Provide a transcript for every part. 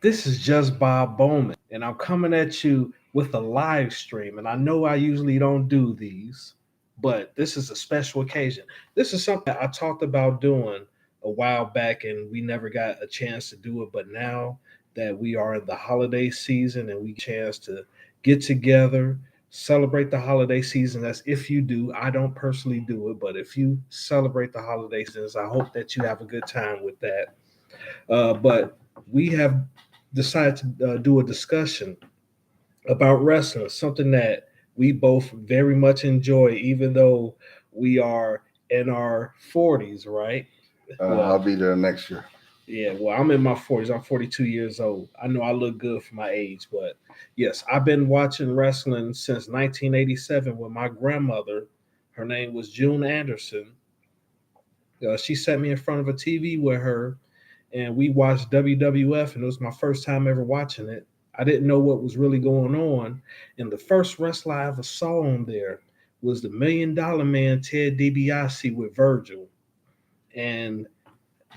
This is just Bob Bowman, and I'm coming at you with a live stream. And I know I usually don't do these, but this is a special occasion. This is something I talked about doing a while back, and we never got a chance to do it. But now that we are in the holiday season and we get a chance to get together, celebrate the holiday season, as if you do. I don't personally do it, but if you celebrate the holiday seasons, I hope that you have a good time with that. But we have decided to do a discussion about wrestling, something that we both very much enjoy, even though we are in our 40s, right? I'll Well, be there next year. yeah, well, I'm in my 40s. I'm 42 years old. I know I look good for my age, but yes, I've been watching wrestling since 1987 when my grandmother, her name was June Anderson, she sat me in front of a TV with her and we watched WWF, and it was my first time ever watching it. I didn't know what was really going on, and the first wrestler I ever saw on there was the $1 Million Man Ted DiBiase with Virgil, and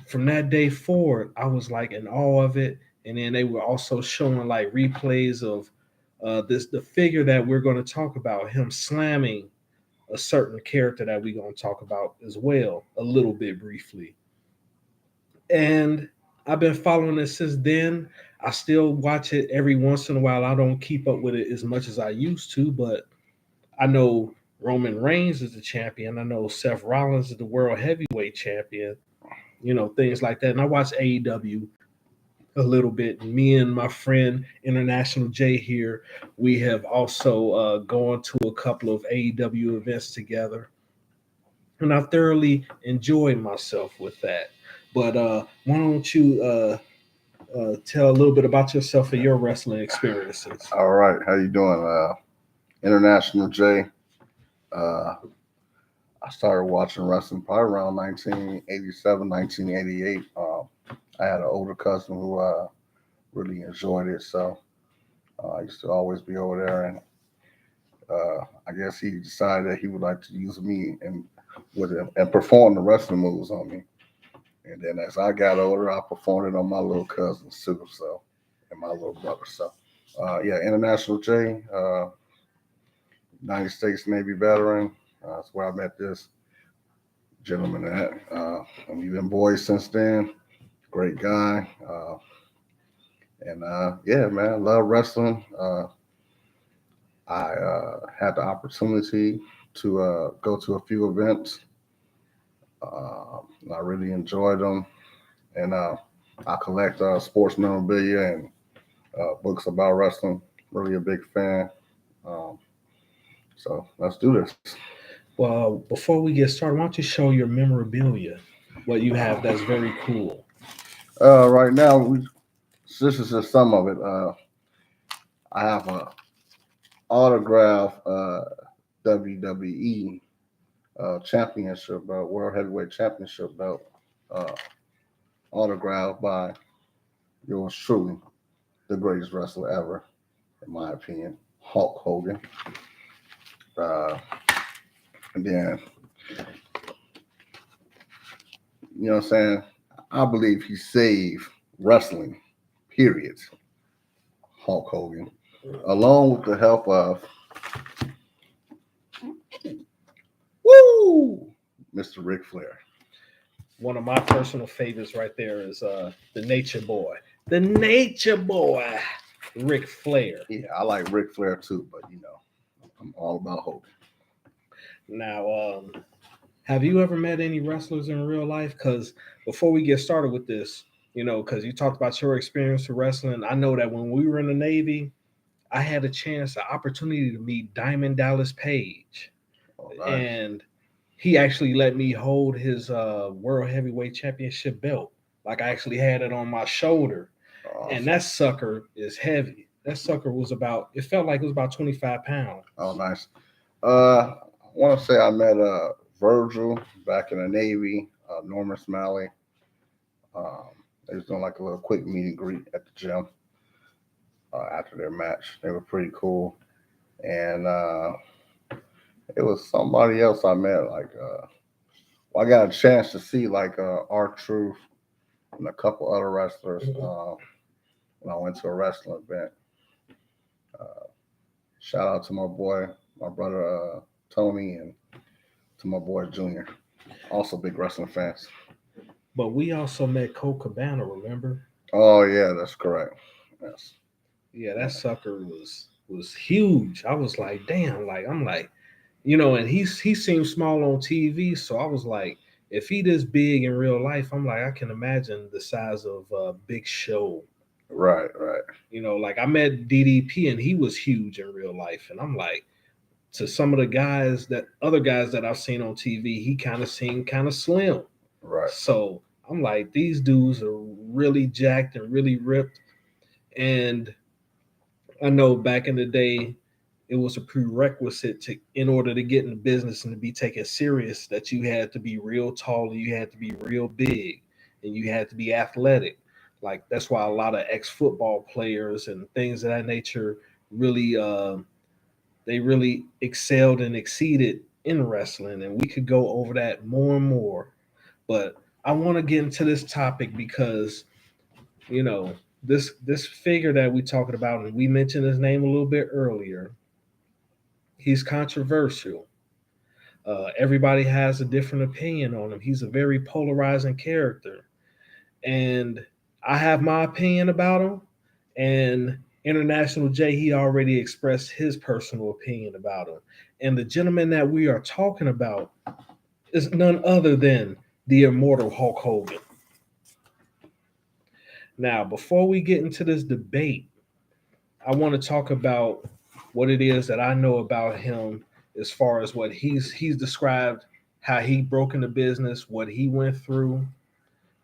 from that day forward, I was like in awe of it. And then they were also showing like replays of this the figure that we're going to talk about, him slamming a certain character that we're going to talk about as well, a little bit briefly. And I've been following it since then. I still watch it every once in a while. I don't keep up with it as much as I used to, but I know Roman Reigns is the champion. I know Seth Rollins is the world heavyweight champion. Things like that. And I watch AEW a little bit. Me and my friend International J here, we have also gone to a couple of AEW events together, and I thoroughly enjoyed myself with that. But why don't you tell a little bit about yourself and your wrestling experiences? All right, how you doing? International J. Uh, I started watching wrestling probably around 1987, 1988. I had an older cousin who really enjoyed it, so I used to always be over there, and I guess he decided that he would like to use me and with him and perform the wrestling moves on me. And then as I got older, I performed it on my little cousins too, so and my little brother. So yeah, International J, United States Navy veteran. That's where I met this gentleman at. And we've been boys since then. Great guy. And yeah, man, love wrestling. I had the opportunity to go to a few events. I really enjoyed them. And I collect sports memorabilia and books about wrestling. Really a big fan. Um, so let's do this. Well, before we get started, why don't you show your memorabilia? What you have that's very cool. Right now, this is just some of it. I have a autograph WWE championship belt, World Heavyweight Championship belt, uh, autographed by yours truly, the greatest wrestler ever, in my opinion, Hulk Hogan. Uh, and then, you know what I'm saying? I believe he saved wrestling, period, Hulk Hogan, along with the help of, woo, Mr. Ric Flair. One of my personal favorites right there is the Nature Boy. The Nature Boy, Ric Flair. Yeah, I like Ric Flair too, but you know, I'm all about Hogan. Now, have you ever met any wrestlers in real life? Because before we get started with this, because you talked about your experience with wrestling, I know that when we were in the Navy, I had a chance, an opportunity to meet Diamond Dallas Page, Oh, nice. and he actually let me hold his World Heavyweight Championship belt. Like I actually had it on my shoulder, and Awesome. that sucker is heavy. That sucker was about. It felt like it was about 25 pounds. Oh, nice. I want to say I met Virgil back in the Navy, Norman Smalley. Um, they was doing like a little quick meet and greet at the gym after their match. They were pretty cool. And it was somebody else I met. Like, well, I got a chance to see like R Truth and a couple other wrestlers. Mhm. when I went to a wrestling event. Uh, Shout out to my boy, my brother Tony, and to my boy Junior. Also big wrestling fans. But we also met Cole Cabana, remember? Oh yeah, that's correct. Yes. Yeah, Yeah. that sucker was huge. I was like, damn, like I'm like, and he seemed small on TV, so I was like, if he this big in real life, I'm like, I can imagine the size of Big Show. Right, right, Like I met DDP and he was huge in real life, and I'm like, to some of the other guys that I've seen on TV, he kind of seemed kind of slim. right, So I'm like, these dudes are really jacked and really ripped. And I know back in the day, it was a prerequisite to in order to get in the business and to be taken serious that you had to be real tall and you had to be real big and you had to be athletic. Like that's why a lot of ex-football players and things of that nature really they really excelled and exceeded in wrestling, and we could go over that more and more. But I want to get into this topic because you know this figure that we talking about, and we mentioned his name a little bit earlier. He's controversial. Everybody has a different opinion on him. He's a very polarizing character, and I have my opinion about him. And International J, he already expressed his personal opinion about him. And the gentleman that we are talking about is none other than the immortal Hulk Hogan. Now, before we get into this debate, I want to talk about what it is that I know about him as far as what he's described, how he broke into business, what he went through.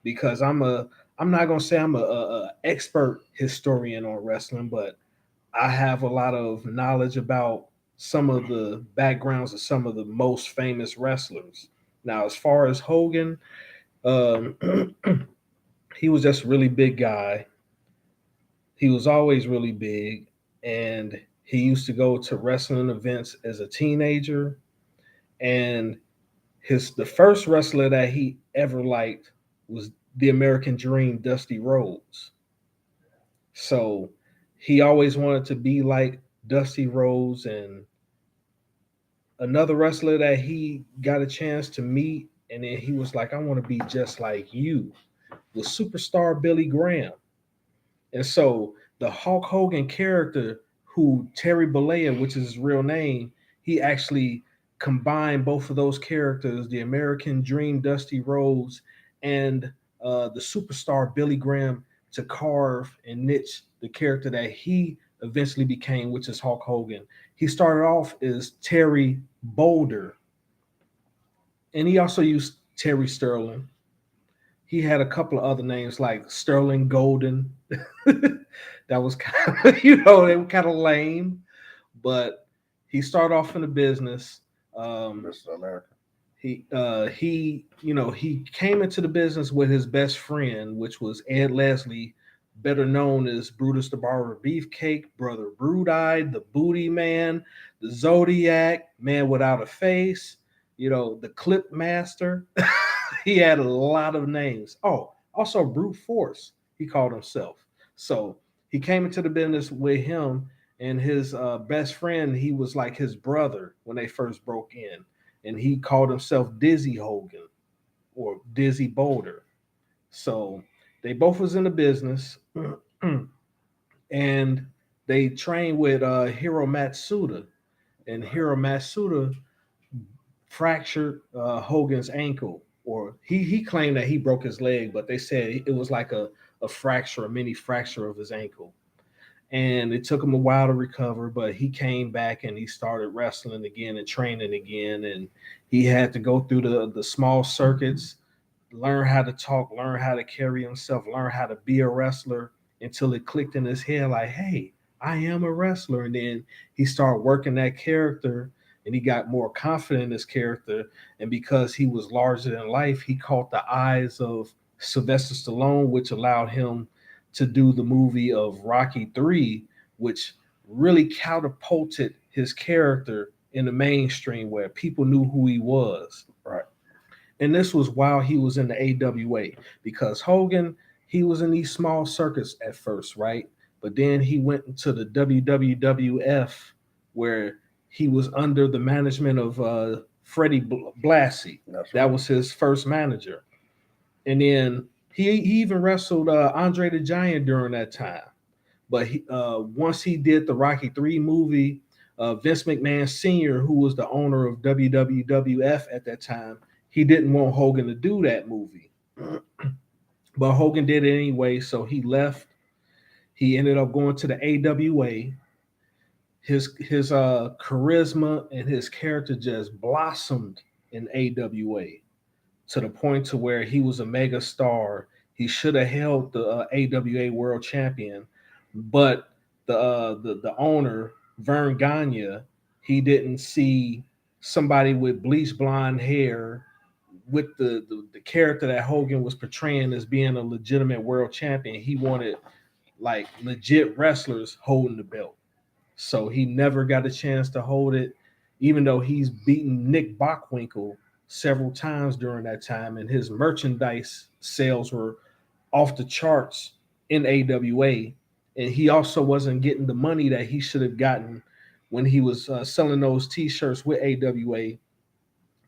Because I'm not gonna say I'm a expert historian on wrestling, but I have a lot of knowledge about some of the backgrounds of some of the most famous wrestlers. Now, as far as Hogan, um, he was just a really big guy. He was always really big, and he used to go to wrestling events as a teenager. And the first wrestler that he ever liked was the American Dream, Dusty Rhodes. So he always wanted to be like Dusty Rhodes. And another wrestler that he got a chance to meet, and then he was like, I want to be just like you, was superstar Billy Graham. And so the Hulk Hogan character, who Terry Bollea, which is his real name, he actually combined both of those characters, the American Dream Dusty Rhodes and the superstar Billy Graham, to carve and niche the character that he eventually became, which is Hulk Hogan. He started off as Terry Boulder, and he also used Terry Sterling. He had a couple of other names like Sterling Golden. That was kind of, they were kind of lame, but he started off in the business. Um, Mr. America. he came into the business with his best friend, which was Ed Leslie, better known as Brutus the Barber Beefcake, Brother Brood Eyed, the Booty Man, the Zodiac, Man Without a Face, the Clip Master. He had a lot of names. Oh, also Brute Force, he called himself. So he came into the business with him and his best friend. He was like his brother when they first broke in, and he called himself Dizzy Hogan or Dizzy Boulder. So they both was in the business, and they trained with Hiro Matsuda, and Hiro Matsuda fractured Hogan's ankle, or he claimed that he broke his leg, but they said it was like a fracture, a mini fracture of his ankle. And it took him a while to recover, but he came back and he started wrestling again and training again. And he had to go through the small circuits, learn how to talk, learn how to carry himself, learn how to be a wrestler until it clicked in his head like, hey, I am a wrestler. And then he started working that character and he got more confident in his character. And because he was larger than life, he caught the eyes of Sylvester Stallone, which allowed him to do the movie of Rocky 3, which really catapulted his character in the mainstream where people knew who he was. Right. And this was while he was in the AWA, because Hogan, he was in these small circuits at first, right? But then he went into the WWF where he was under the management of Freddie Blassie. That's That right. was his first manager. And then he even wrestled Andre the Giant during that time. But once he did the Rocky 3 movie, Vince McMahon Sr., who was the owner of WWF at that time, he didn't want Hogan to do that movie. But Hogan did it anyway, so he left. He ended up going to the AWA. His charisma and his character just blossomed in AWA to the point to where he was a mega star. He should have held the AWA World Champion, but the owner Vern Gagne, he didn't see somebody with bleach blonde hair with the character that Hogan was portraying as being a legitimate world champion. He wanted like legit wrestlers holding the belt. So he never got a chance to hold it, even though he's beaten Nick Bockwinkel several times during that time, and his merchandise sales were off the charts in AWA. And he also wasn't getting the money that he should have gotten when he was selling those T-shirts with AWA.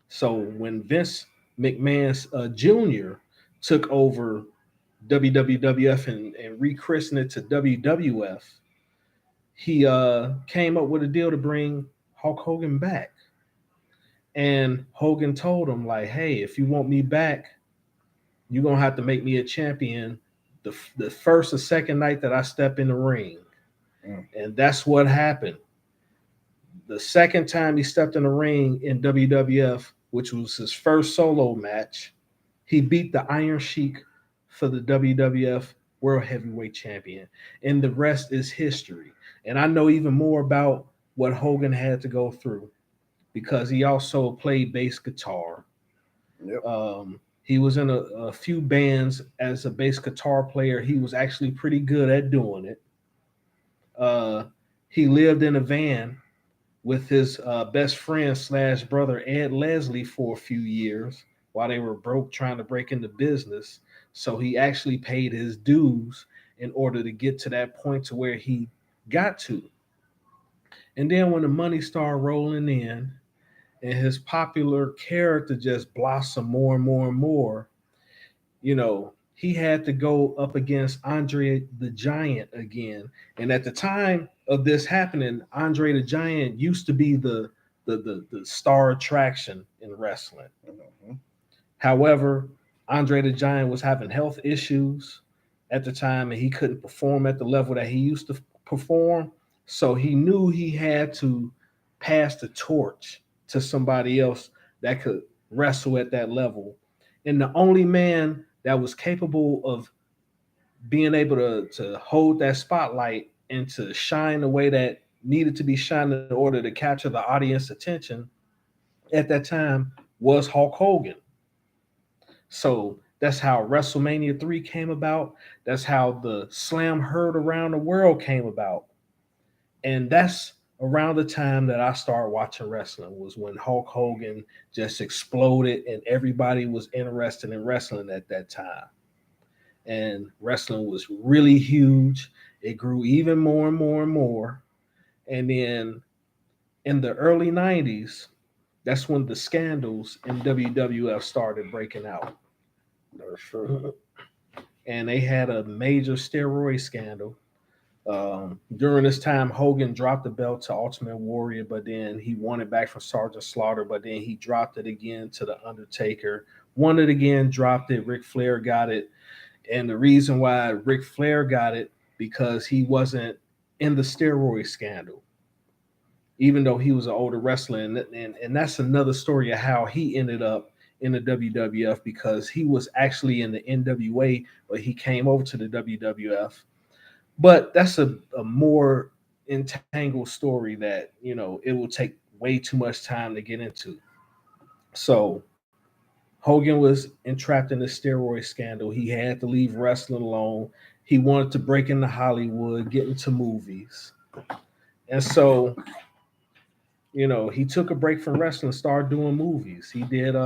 So when Vince McMahon Jr. took over WWF and rechristened it to WWF, he came up with a deal to bring Hulk Hogan back. And Hogan told him, like, hey, if you want me back, you're going to have to make me a champion the first or second night that I step in the ring. Mm. And that's what happened. The second time he stepped in the ring in WWF, which was his first solo match, he beat the Iron Sheik for the WWF World Heavyweight Champion. And the rest is history. And I know even more about what Hogan had to go through because he also played bass guitar. Yep. He was in a few bands as a bass guitar player. He was actually pretty good at doing it. Uh, he lived in a van with his best friend slash brother Ed Leslie for a few years while they were broke trying to break into business. So he actually paid his dues in order to get to that point to where he got to. And then when the money started rolling in and his popular character just blossomed more and more and more, he had to go up against Andre the Giant again. And at the time of this happening, Andre the Giant used to be the star attraction in wrestling. Mhm. However, Andre the Giant was having health issues at the time and he couldn't perform at the level that he used to perform. So he knew he had to pass the torch to somebody else that could wrestle at that level. And the only man that was capable of being able to hold that spotlight and to shine the way that needed to be shined in order to capture the audience attention at that time was Hulk Hogan. So that's how WrestleMania 3 came about. That's how the Slam Heard Around the World came about. And that's around the time that I started watching wrestling was when Hulk Hogan just exploded and everybody was interested in wrestling at that time. And wrestling was really huge. It grew even more and more and more. And then in the early 90s, that's when the scandals in WWF started breaking out. That's true. And they had a major steroid scandal. During this time, Hogan dropped the belt to Ultimate Warrior, but then he won it back from Sergeant Slaughter, but then he dropped it again to The Undertaker. Won it again, dropped it. Ric Flair got it. And the reason why Ric Flair got it, because he wasn't in the steroid scandal, even though he was an older wrestler. And that's another story of how he ended up in the WWF because he was actually in the NWA, but he came over to the WWF. But that's a more entangled story that, it will take way too much time to get into. So Hogan was entrapped in the steroid scandal. He had to leave wrestling alone. He wanted to break into Hollywood, get into movies. And so, he took a break from wrestling, started doing movies. He did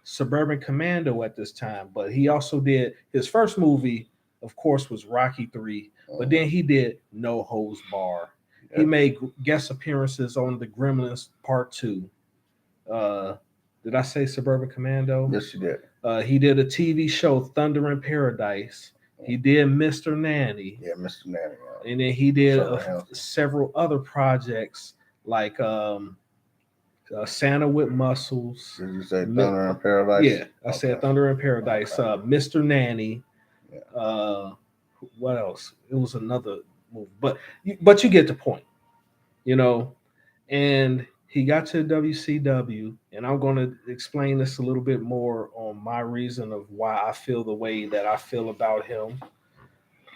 Suburban Commando at this time, but he also did his first movie of course, was Rocky 3. But then he did No Holds Bar. He Yeah. made guest appearances on The Gremlins Part 2. Uh, did I say Suburban Commando? Yes, you did. He did a TV show, Thunder in Paradise. He did Mr. Nanny. Yeah, Mr. Nanny. And then he did Several several other projects like Santa with Muscles. Did you say Thunder in Paradise? Yeah, I said Thunder in Paradise. Okay. Mr. Nanny. Yeah. What else? It was another movie, but you get the point, you know. And he got to WCW, and I'm going to explain this a little bit more on my reason of why I feel the way that I feel about him.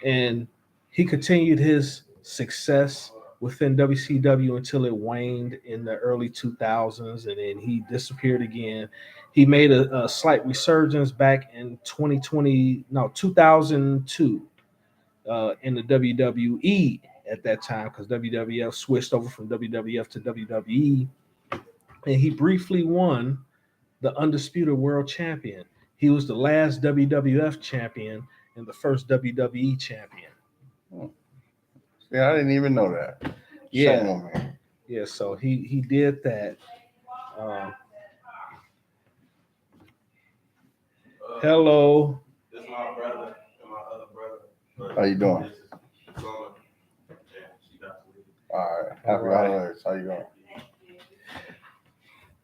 And he continued his success within WCW until it waned in the early 2000s, and then he disappeared again. He made a slight resurgence back in 2002 in the WWE at that time, because WWF switched over from WWF to WWE, and he briefly won the Undisputed World Champion. He was the last WWF champion and the first WWE champion. Yeah, I didn't even know that. Yeah. Shame on me. Yeah, so he did that. Um, hello. This is my brother and my other brother. How you doing? She got to leave. All right. Happy holidays. How you doing?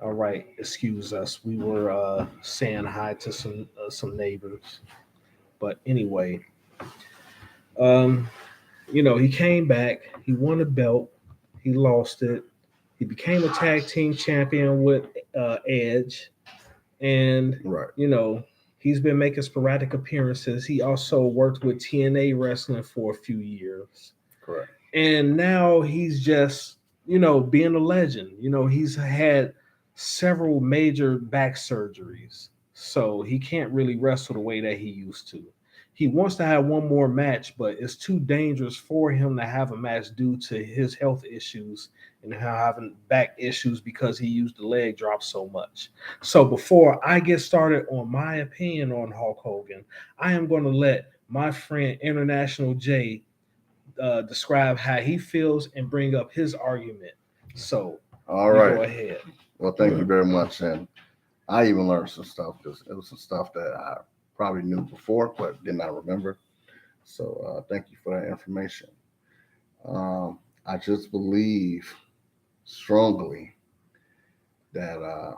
All right, excuse us. We were saying hi to some neighbors, but anyway, he came back. He won a belt. He lost it. He became a tag team champion with Edge, and Right. He's been making sporadic appearances. He also worked with TNA Wrestling for a few years. Correct. And now he's just, being a legend. He's had several major back surgeries. So he can't really wrestle the way that he used to. He wants to have one more match, but it's too dangerous for him to have a match due to his health issues and having back issues because he used the leg drop so much. So before I get started on my opinion on Hulk Hogan, I am going to let my friend International J describe how he feels and bring up his argument. So, all right. Go ahead. Well, thank you very much. And I even learned some stuff because it was some stuff that I probably knew before but did not remember. So thank you for that information. I just believe strongly that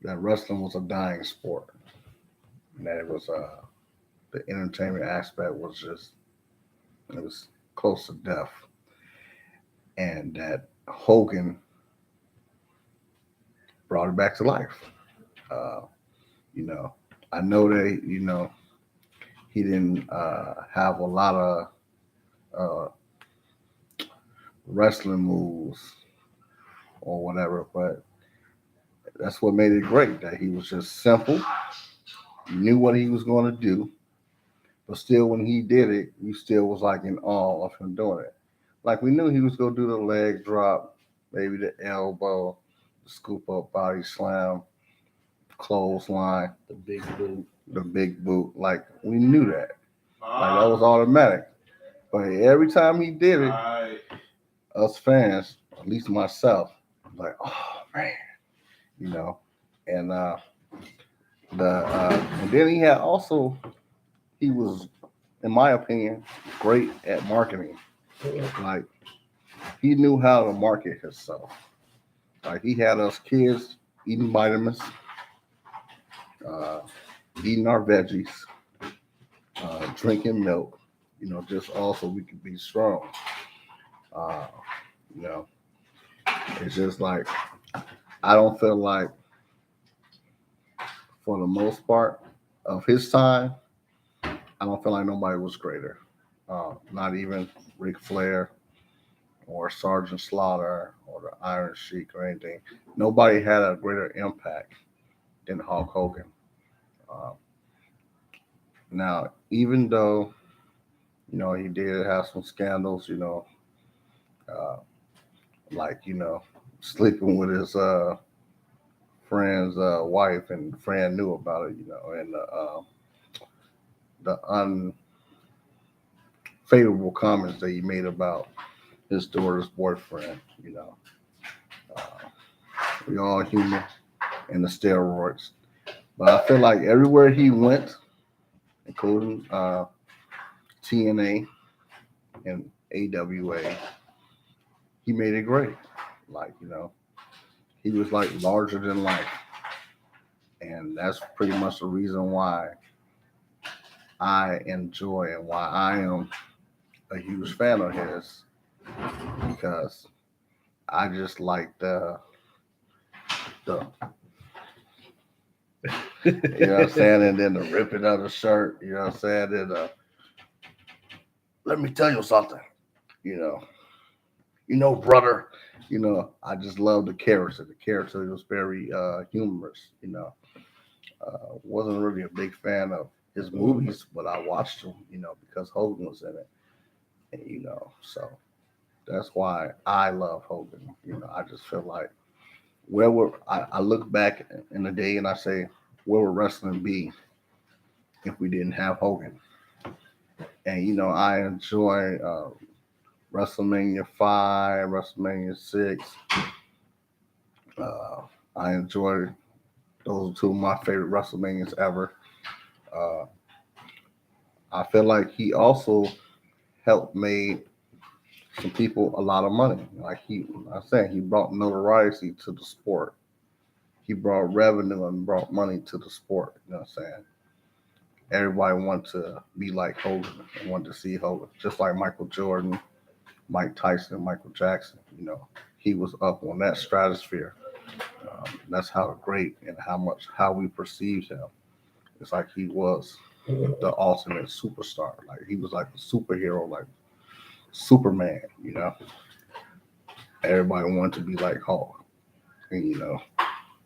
that wrestling was a dying sport, and that it was the entertainment aspect was it was close to death, and that Hogan brought it back to life. I know that he didn't have a lot of wrestling moves or whatever, but that's what made it great. That he was just simple, he knew what he was going to do, but still, when he did it, you still was like in awe of him doing it. Like we knew he was going to do the leg drop, maybe the elbow, the scoop up body slam, clothesline, The big boot. Like we knew that. Like that was automatic. But every time he did it, us fans, at least myself, like, oh man, and and then he was, in my opinion, great at marketing. Like he knew how to market himself. Like he had us kids eating vitamins, eating our veggies, drinking milk, just also we could be strong. Uh, it's just like I don't feel like, for the most part of his time, I don't feel like nobody was greater. Not even Ric Flair or Sergeant Slaughter or the Iron Sheik or anything. Nobody had a greater impact than Hulk Hogan. Now, even though he did have some scandals, uh, like sleeping with his friend's wife, and the friend knew about it, and the unfavorable comments that he made about his daughter's boyfriend. Uh, we all human and the steroids. But I feel like everywhere he went, including TNA and AWA, he made it great. Like, he was like larger than life. And that's pretty much the reason why I enjoy and why I am a huge fan of his, because I just like the you know what I'm saying, and then the ripping of the shirt, you know what I'm saying, and let me tell you something, you know, brother, I just love the character. The character was very humorous, wasn't really a big fan of his movies, but I watched them, because Hogan was in it, and so that's why I love Hogan. I just feel like I look back in the day and I say, where would wrestling be if we didn't have Hogan? And I enjoy WrestleMania 5, WrestleMania 6. Uh, I enjoy those are two of my favorite WrestleManias ever. Uh, I feel like he also helped made some people a lot of money. Like I said, he brought notoriety to the sport. He brought revenue and brought money to the sport. You know what I'm saying? Everybody wanted to be like Hogan and wanted to see Hogan, just like Michael Jordan, Mike Tyson, Michael Jackson. He was up on that stratosphere. That's how great and how we perceived him. It's like he was the ultimate superstar. Like he was like a superhero, like Superman. Everybody wanted to be like Hulk, and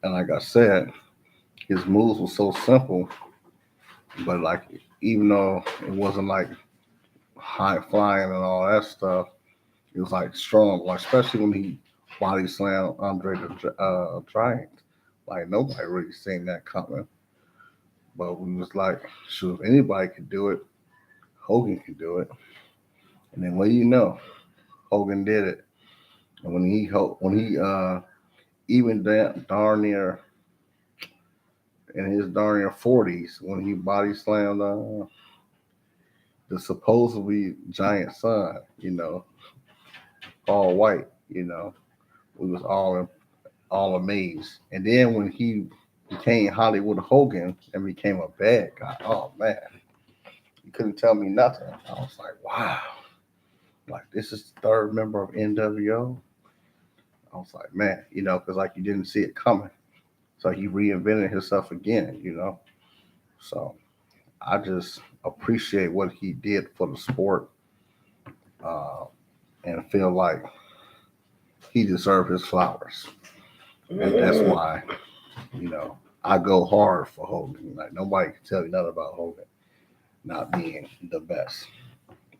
and like I said, his moves were so simple, but like even though it wasn't like high flying and all that stuff, it was like strong. Like especially when he body slammed Andre the Giant. Like nobody really seen that coming. But we was like, sure, if anybody could do it, Hogan could do it. And then what do you know? Hogan did it. And when he even darn near in his darn near 40s, when he body slammed the supposedly giant son, all white, we was all amazed. And then when he became Hollywood Hogan and became a bad guy, oh man, you couldn't tell me nothing. I was like, wow, like this is the third member of NWO. I was like, man, because like you didn't see it coming. So he reinvented himself again, So I just appreciate what he did for the sport, uh, and feel like he deserved his flowers. And that's why, I go hard for Hogan. Like nobody can tell me nothing about Hogan not being the best,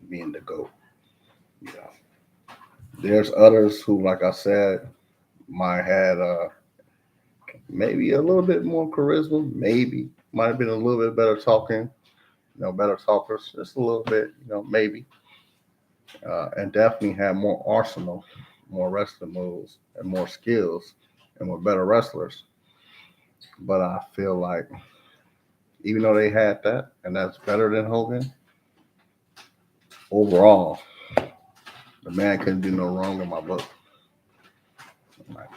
being the GOAT. You know. There's others who, like I said, might had maybe a little bit more charisma, maybe might have been a little bit better talking, better talkers, just a little bit, maybe, and definitely had more arsenal, more wrestling moves, and more skills, and were better wrestlers. But I feel like even though they had that, and that's better than Hogan, overall, the man couldn't do no wrong in my book. Like,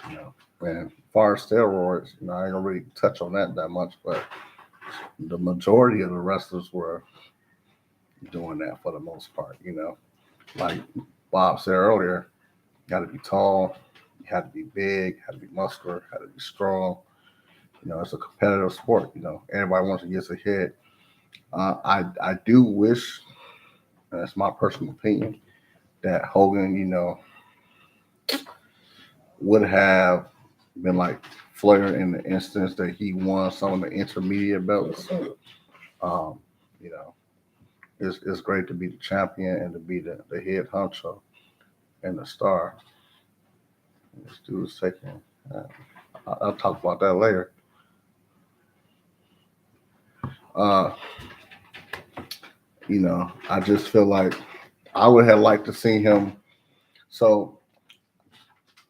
and as far as steroids, I ain't gonna really touch on that much, but the majority of the wrestlers were doing that for the most part. Like Bob said earlier, you got to be tall, you had to be big, had to be muscular, had to be strong. It's a competitive sport. Everybody wants to get ahead. I do wish, and that's my personal opinion, that Hogan, would have been like Flair in the instance that he won some of the intermediate belts. Um, you know, it's great to be the champion and to be the head honcho and the star. This dude's taking. Uh, I'll talk about that later. Uh, I just feel like I would have liked to see him. So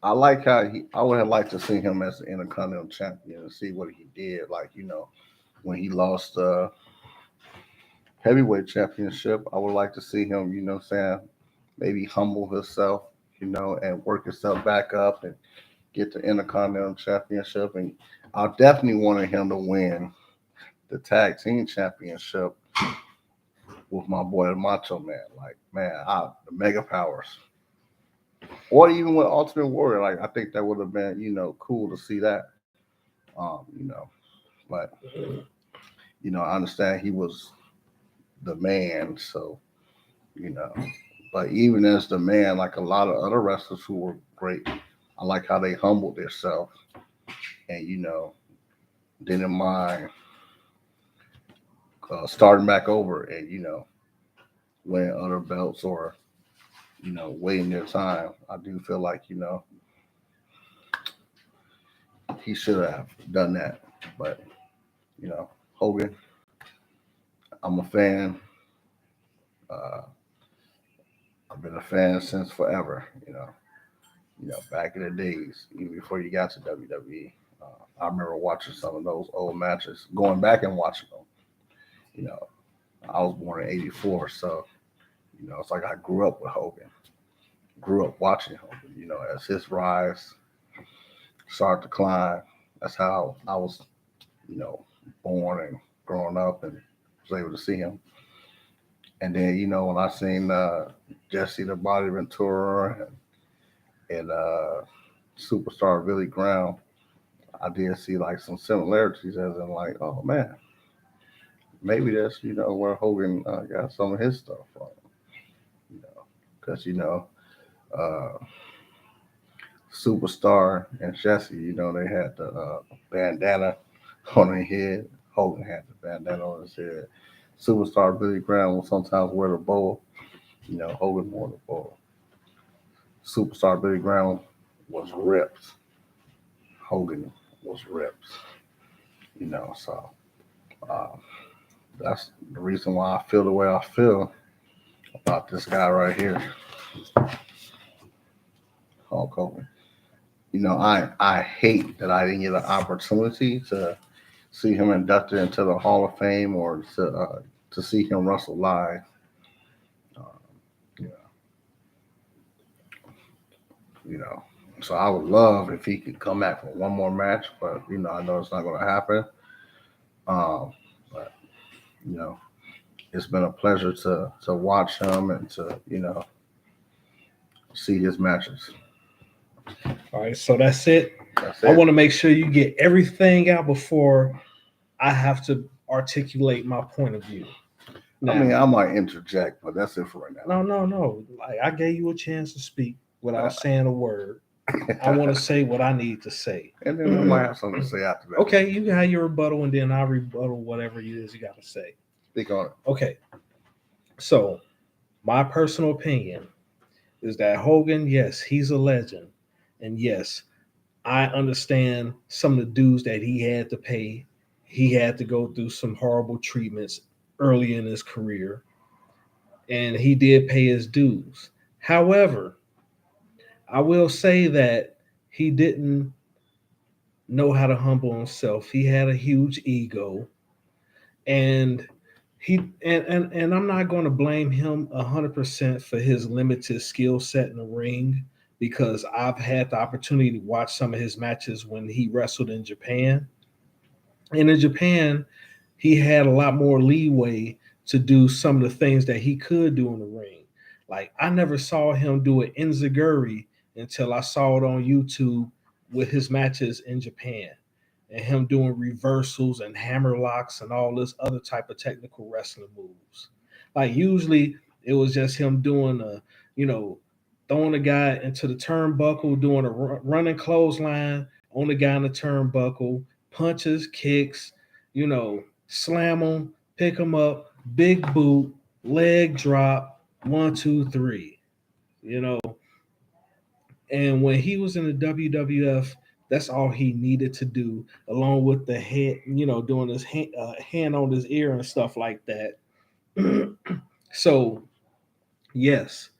I like how I would have liked to see him as the Intercontinental Champion and see what he did. Like, when he lost the heavyweight championship, I would like to see him, saying, maybe humble himself, and work himself back up and get the Intercontinental Championship. And I definitely wanted him to win the tag team championship with my boy the Macho Man. Like, man, the Mega Powers. Or even with Ultimate Warrior. Like, I think that would have been, cool to see that. But I understand he was the man, so you know. But even as the man, like a lot of other wrestlers who were great, I like how they humbled themselves and didn't mind starting back over and winning other belts or waiting their time. I do feel like he should have done that, but Hogan, I'm a fan. Uh, I've been a fan since forever. Back in the days, even before you got to WWE. I remember watching some of those old matches, going back and watching them. You know, I was born in '84, so it's like I grew up with Hogan, grew up watching Hogan. As his rise started to climb, that's how I was, you know, born and growing up and was able to see him. And then when I seen Jesse the Body Ventura and superstar Billy Graham, I did see like some similarities as in like, oh man, maybe that's where Hogan got some of his stuff from. Because uh, Superstar and Jesse, they had the bandana on their head. Hogan had the bandana on his head. Superstar Billy Graham will sometimes wear the bowl. Hogan wore the bowl. Superstar Billy Graham was ripped. Hogan was ripped. So uh, that's the reason why I feel the way I feel about this guy right here, Hulk Hogan. I hate that I didn't get an opportunity to see him inducted into the Hall of Fame or to see him wrestle live. Uh, you know, you know. So I would love if he could come back for one more match, but I know it's not going to happen. But you know, it's been a pleasure to watch him and to see his matches. All right, so that's it. That's I it. want to make sure you get everything out before I have to articulate my point of view. Now, I mean, I might interject, but that's it for right now. no. Like, I gave you a chance to speak without saying a word. I want to say what I need to say. And then I might have something to say after that. Okay, you can have your rebuttal, and then I'll rebuttal whatever it is you got to say. Speak on it. Okay, so my personal opinion is that Hogan, yes, he's a legend, and yes, I understand some of the dues that he had to pay. He had to go through some horrible treatments early in his career, and he did pay his dues. However, I will say that he didn't know how to humble himself. He had a huge ego, and and I'm not going to blame him 100% for his limited skill set in the ring because I've had the opportunity to watch some of his matches when he wrestled in Japan. And in Japan, he had a lot more leeway to do some of the things that he could do in the ring. Like, I never saw him do an enziguri until I saw it on YouTube with his matches in Japan and him doing reversals and hammer locks and all this other type of technical wrestling moves. Like, usually it was just him doing you know, throwing the guy into the turnbuckle, doing a running clothesline on the guy in the turnbuckle, punches, kicks, slam him, pick him up, big boot, leg drop, 1, 2, 3. You know, and when he was in the WWF, that's all he needed to do, along with the head, doing his hand on his ear and stuff like that. So, yes,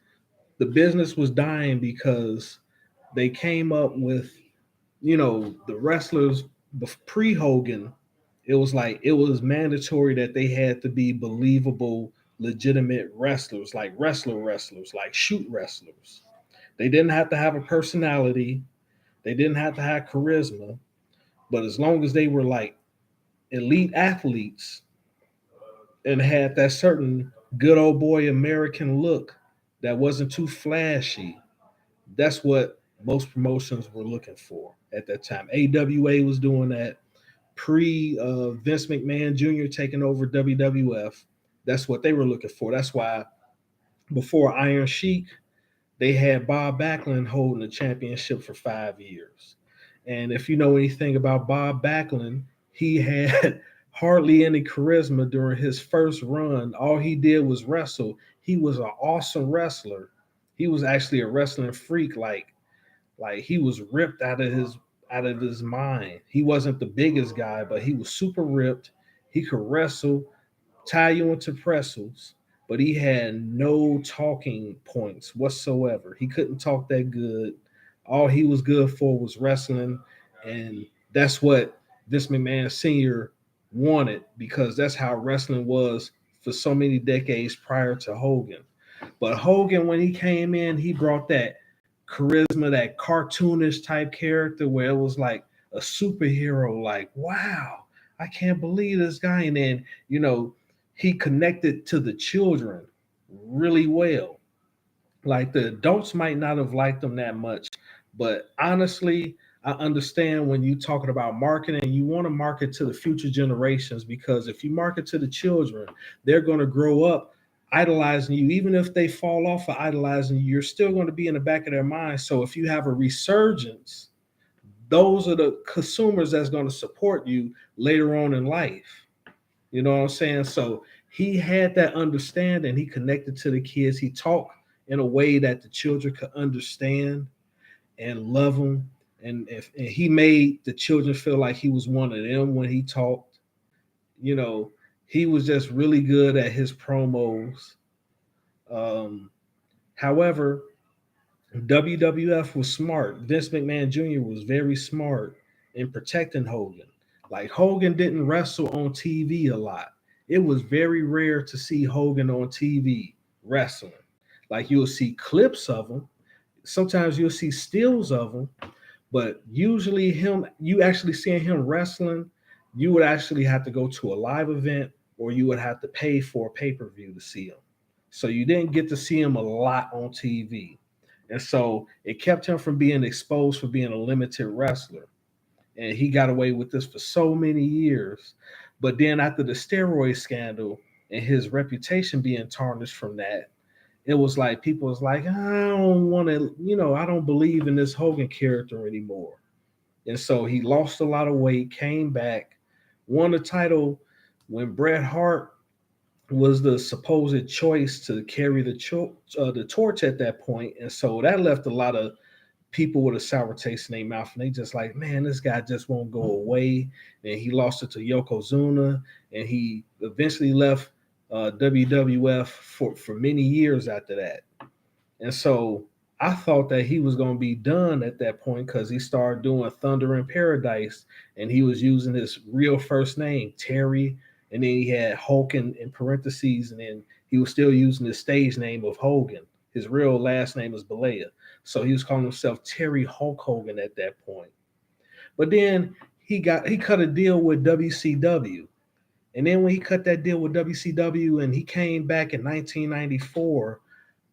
the business was dying because they came up with, the wrestlers pre Hogan. It was like it was mandatory that they had to be believable, legitimate wrestlers, like wrestlers, like shoot wrestlers. They didn't have to have a personality. They didn't have to have charisma. But as long as they were like elite athletes and had that certain good old boy American look that wasn't too flashy, that's what most promotions were looking for at that time. AWA was doing that pre Vince McMahon Jr. taking over WWF. That's what they were looking for. That's why before Iron Sheik, they had Bob Backlund holding the championship for 5 years. And if you know anything about Bob Backlund, he had hardly any charisma during his first run. All he did was wrestle. He was an awesome wrestler. He was actually a wrestling freak, like he was ripped out of his mind. He wasn't the biggest guy, but he was super ripped. He could wrestle, tie you into pretzels, but he had no talking points whatsoever. He couldn't talk that good. All he was good for was wrestling, and that's what Vince McMahon Sr. wanted because that's how wrestling was for so many decades prior to Hogan. But Hogan, when he came in, he brought that charisma, that cartoonish type character where it was like a superhero, like, wow, I can't believe this guy. And then, he connected to the children really well. Like the adults might not have liked him that much, but honestly, I understand when you talking about marketing, you want to market to the future generations because if you market to the children, they're going to grow up idolizing you. Even if they fall off of idolizing you, you're still going to be in the back of their mind. So if you have a resurgence, those are the consumers that's going to support you later on in life. You know what I'm saying? So he had that understanding. He connected to the kids. He talked in a way that the children could understand and love him. And he made the children feel like he was one of them when he talked. You know, he was just really good at his promos. Um, However, WWF was smart. Vince McMahon Jr. was very smart in protecting Hogan. Like Hogan didn't wrestle on TV a lot. It was very rare to see Hogan on TV wrestling. Like you'll see clips of him. Sometimes you'll see stills of him, but usually you actually seeing him wrestling, you would actually have to go to a live event or you would have to pay for a pay-per-view to see him. So you didn't get to see him a lot on TV. And so it kept him from being exposed for being a limited wrestler. And he got away with this for so many years. But then after the steroid scandal and his reputation being tarnished from that, it was like people was like, I don't want to, I don't believe in this Hogan character anymore. And so he lost a lot of weight, came back, won the title when Bret Hart was the supposed choice to carry the torch at that point. And so that left a lot of people with a sour taste in their mouth. And they just like, man, this guy just won't go away. And he lost it to Yokozuna. And he eventually left WWF for many years after that. And so I thought that he was going to be done at that point because he started doing Thunder in Paradise and he was using his real first name, Terry. And then he had Hulk in parentheses. And then he was still using his stage name of Hogan. His real last name is Balea. So he was calling himself Terry Hulk Hogan at that point. But then he cut a deal with WCW. And then when he cut that deal with WCW and he came back in 1994,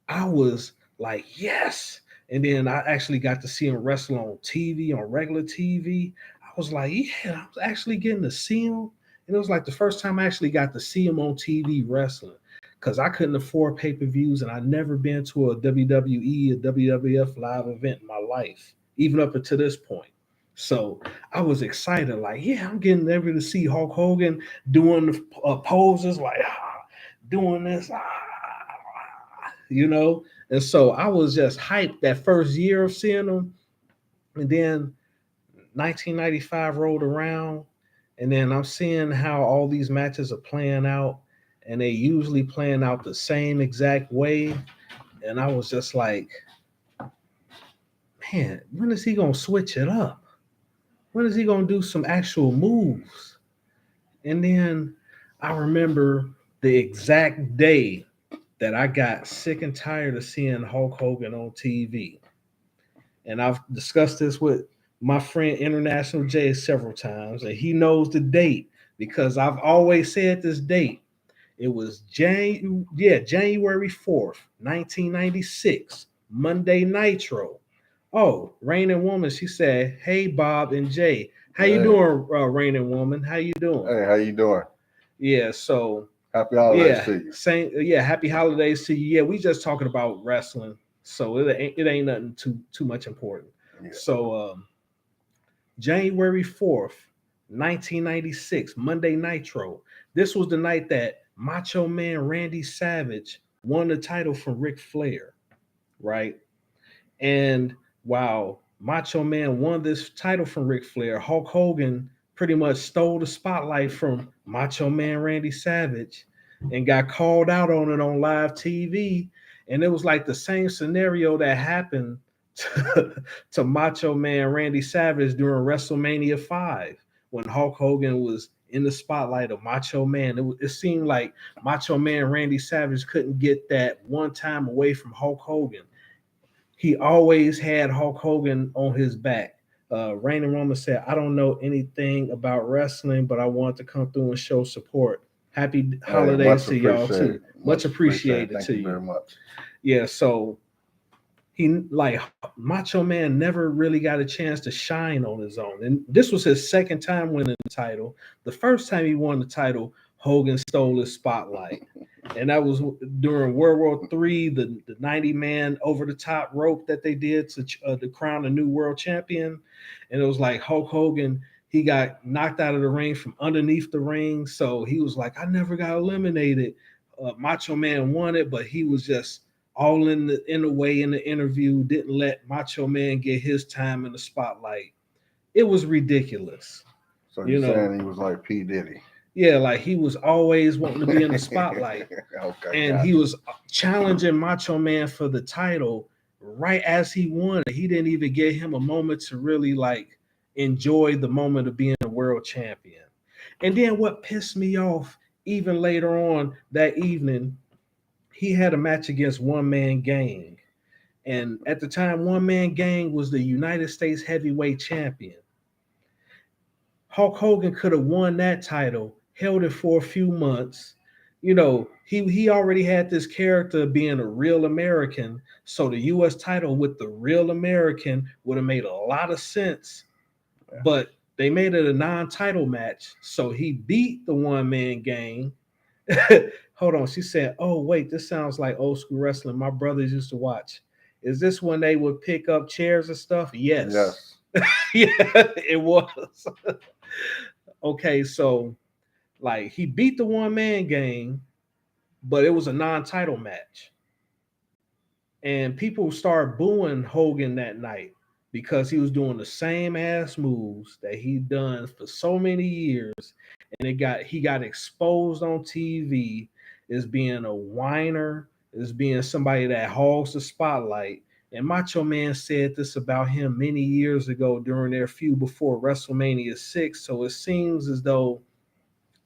I was like, yes. And then I actually got to see him wrestle on TV, on regular TV. I was like, yeah, I was actually getting to see him. And it was like the first time I actually got to see him on TV wrestling because I couldn't afford pay per views and I'd never been to a WWE, a WWF live event in my life, even up until this point. So I was excited, like, yeah, I'm getting able to see Hulk Hogan doing the poses, like, doing this, you know. And so I was just hyped that first year of seeing him. And then 1995 rolled around, and then I'm seeing how all these matches are playing out. and they usually playing out the same exact way. And I was just like, man, when is he gonna switch it up? When is he gonna do some actual moves? And then I remember the exact day that I got sick and tired of seeing Hulk Hogan on TV. And I've discussed this with my friend International J several times, and he knows the date because I've always said this date. It was January 4th, 1996, Monday Nitro. Oh, Rain and Woman, she said, "Hey Bob and Jay, how you Hey, doing, Rain and Woman? How you doing?" hey, how you doing? Yeah, so Happy holidays yeah, to you. same. Yeah, happy holidays to you. Yeah, we just talking about wrestling, so it ain't nothing too much important. Yeah. So January 4th, 1996, Monday Nitro. This was the night that Macho Man Randy Savage won the title from Ric Flair, right? And while Macho Man won this title from Ric Flair, Hulk Hogan pretty much stole the spotlight from Macho Man Randy Savage and got called out on it on live TV. And it was like the same scenario that happened to Macho Man Randy Savage during WrestleMania 5 when Hulk Hogan was in the spotlight of Macho Man. It seemed like Macho Man Randy Savage couldn't get that one time away from Hulk Hogan. He always had Hulk Hogan on his back. Rain and Roman said, "I don't know anything about wrestling, but I want to come through and show support. Happy Hey, holidays much to y'all appreciated. too. Much Appreciated. appreciated Thank to you very you." much. Yeah, so he like Macho Man never really got a chance to shine on his own. And this was his second time winning the title. The first time he won the title, Hogan stole his spotlight. And that was during World War III, the 90 man over the top rope that they did to crown a new world champion. And it was like Hulk Hogan, he got knocked out of the ring from underneath the ring. So he was like, I never got eliminated. Macho Man won it, but he was just all in the way in the interview, didn't let Macho Man get his time in the spotlight. It was ridiculous. So You you're know, saying he was like P. Diddy? yeah, like he was always wanting to be in the spotlight. Okay, And he gotcha. was challenging Macho Man for the title right as he won it. He didn't even give him a moment to really like enjoy the moment of being a world champion. And then what pissed me off even later on that evening, he had a match against One Man Gang. And at the time, One Man Gang was the United States heavyweight champion. Hulk Hogan could have won that title, held it for a few months. He already had this character being a real American, so the U.S. title with the real American would have made a lot of sense. Yeah. But they made it a non-title match, so he beat the One Man Gang. Hold on, she said, "Oh wait, this sounds like old school wrestling. My brothers used to watch. Is this when they would pick up chairs and stuff?" Yes, Yes. yeah, it was. Okay, so like he beat the One Man Gang, but it was a non-title match, and people started booing Hogan that night because he was doing the same ass moves that he'd done for so many years, and he got exposed on TV as being a whiner, as being somebody that hogs the spotlight. And Macho Man said this about him many years ago during their feud before WrestleMania 6. So it seems as though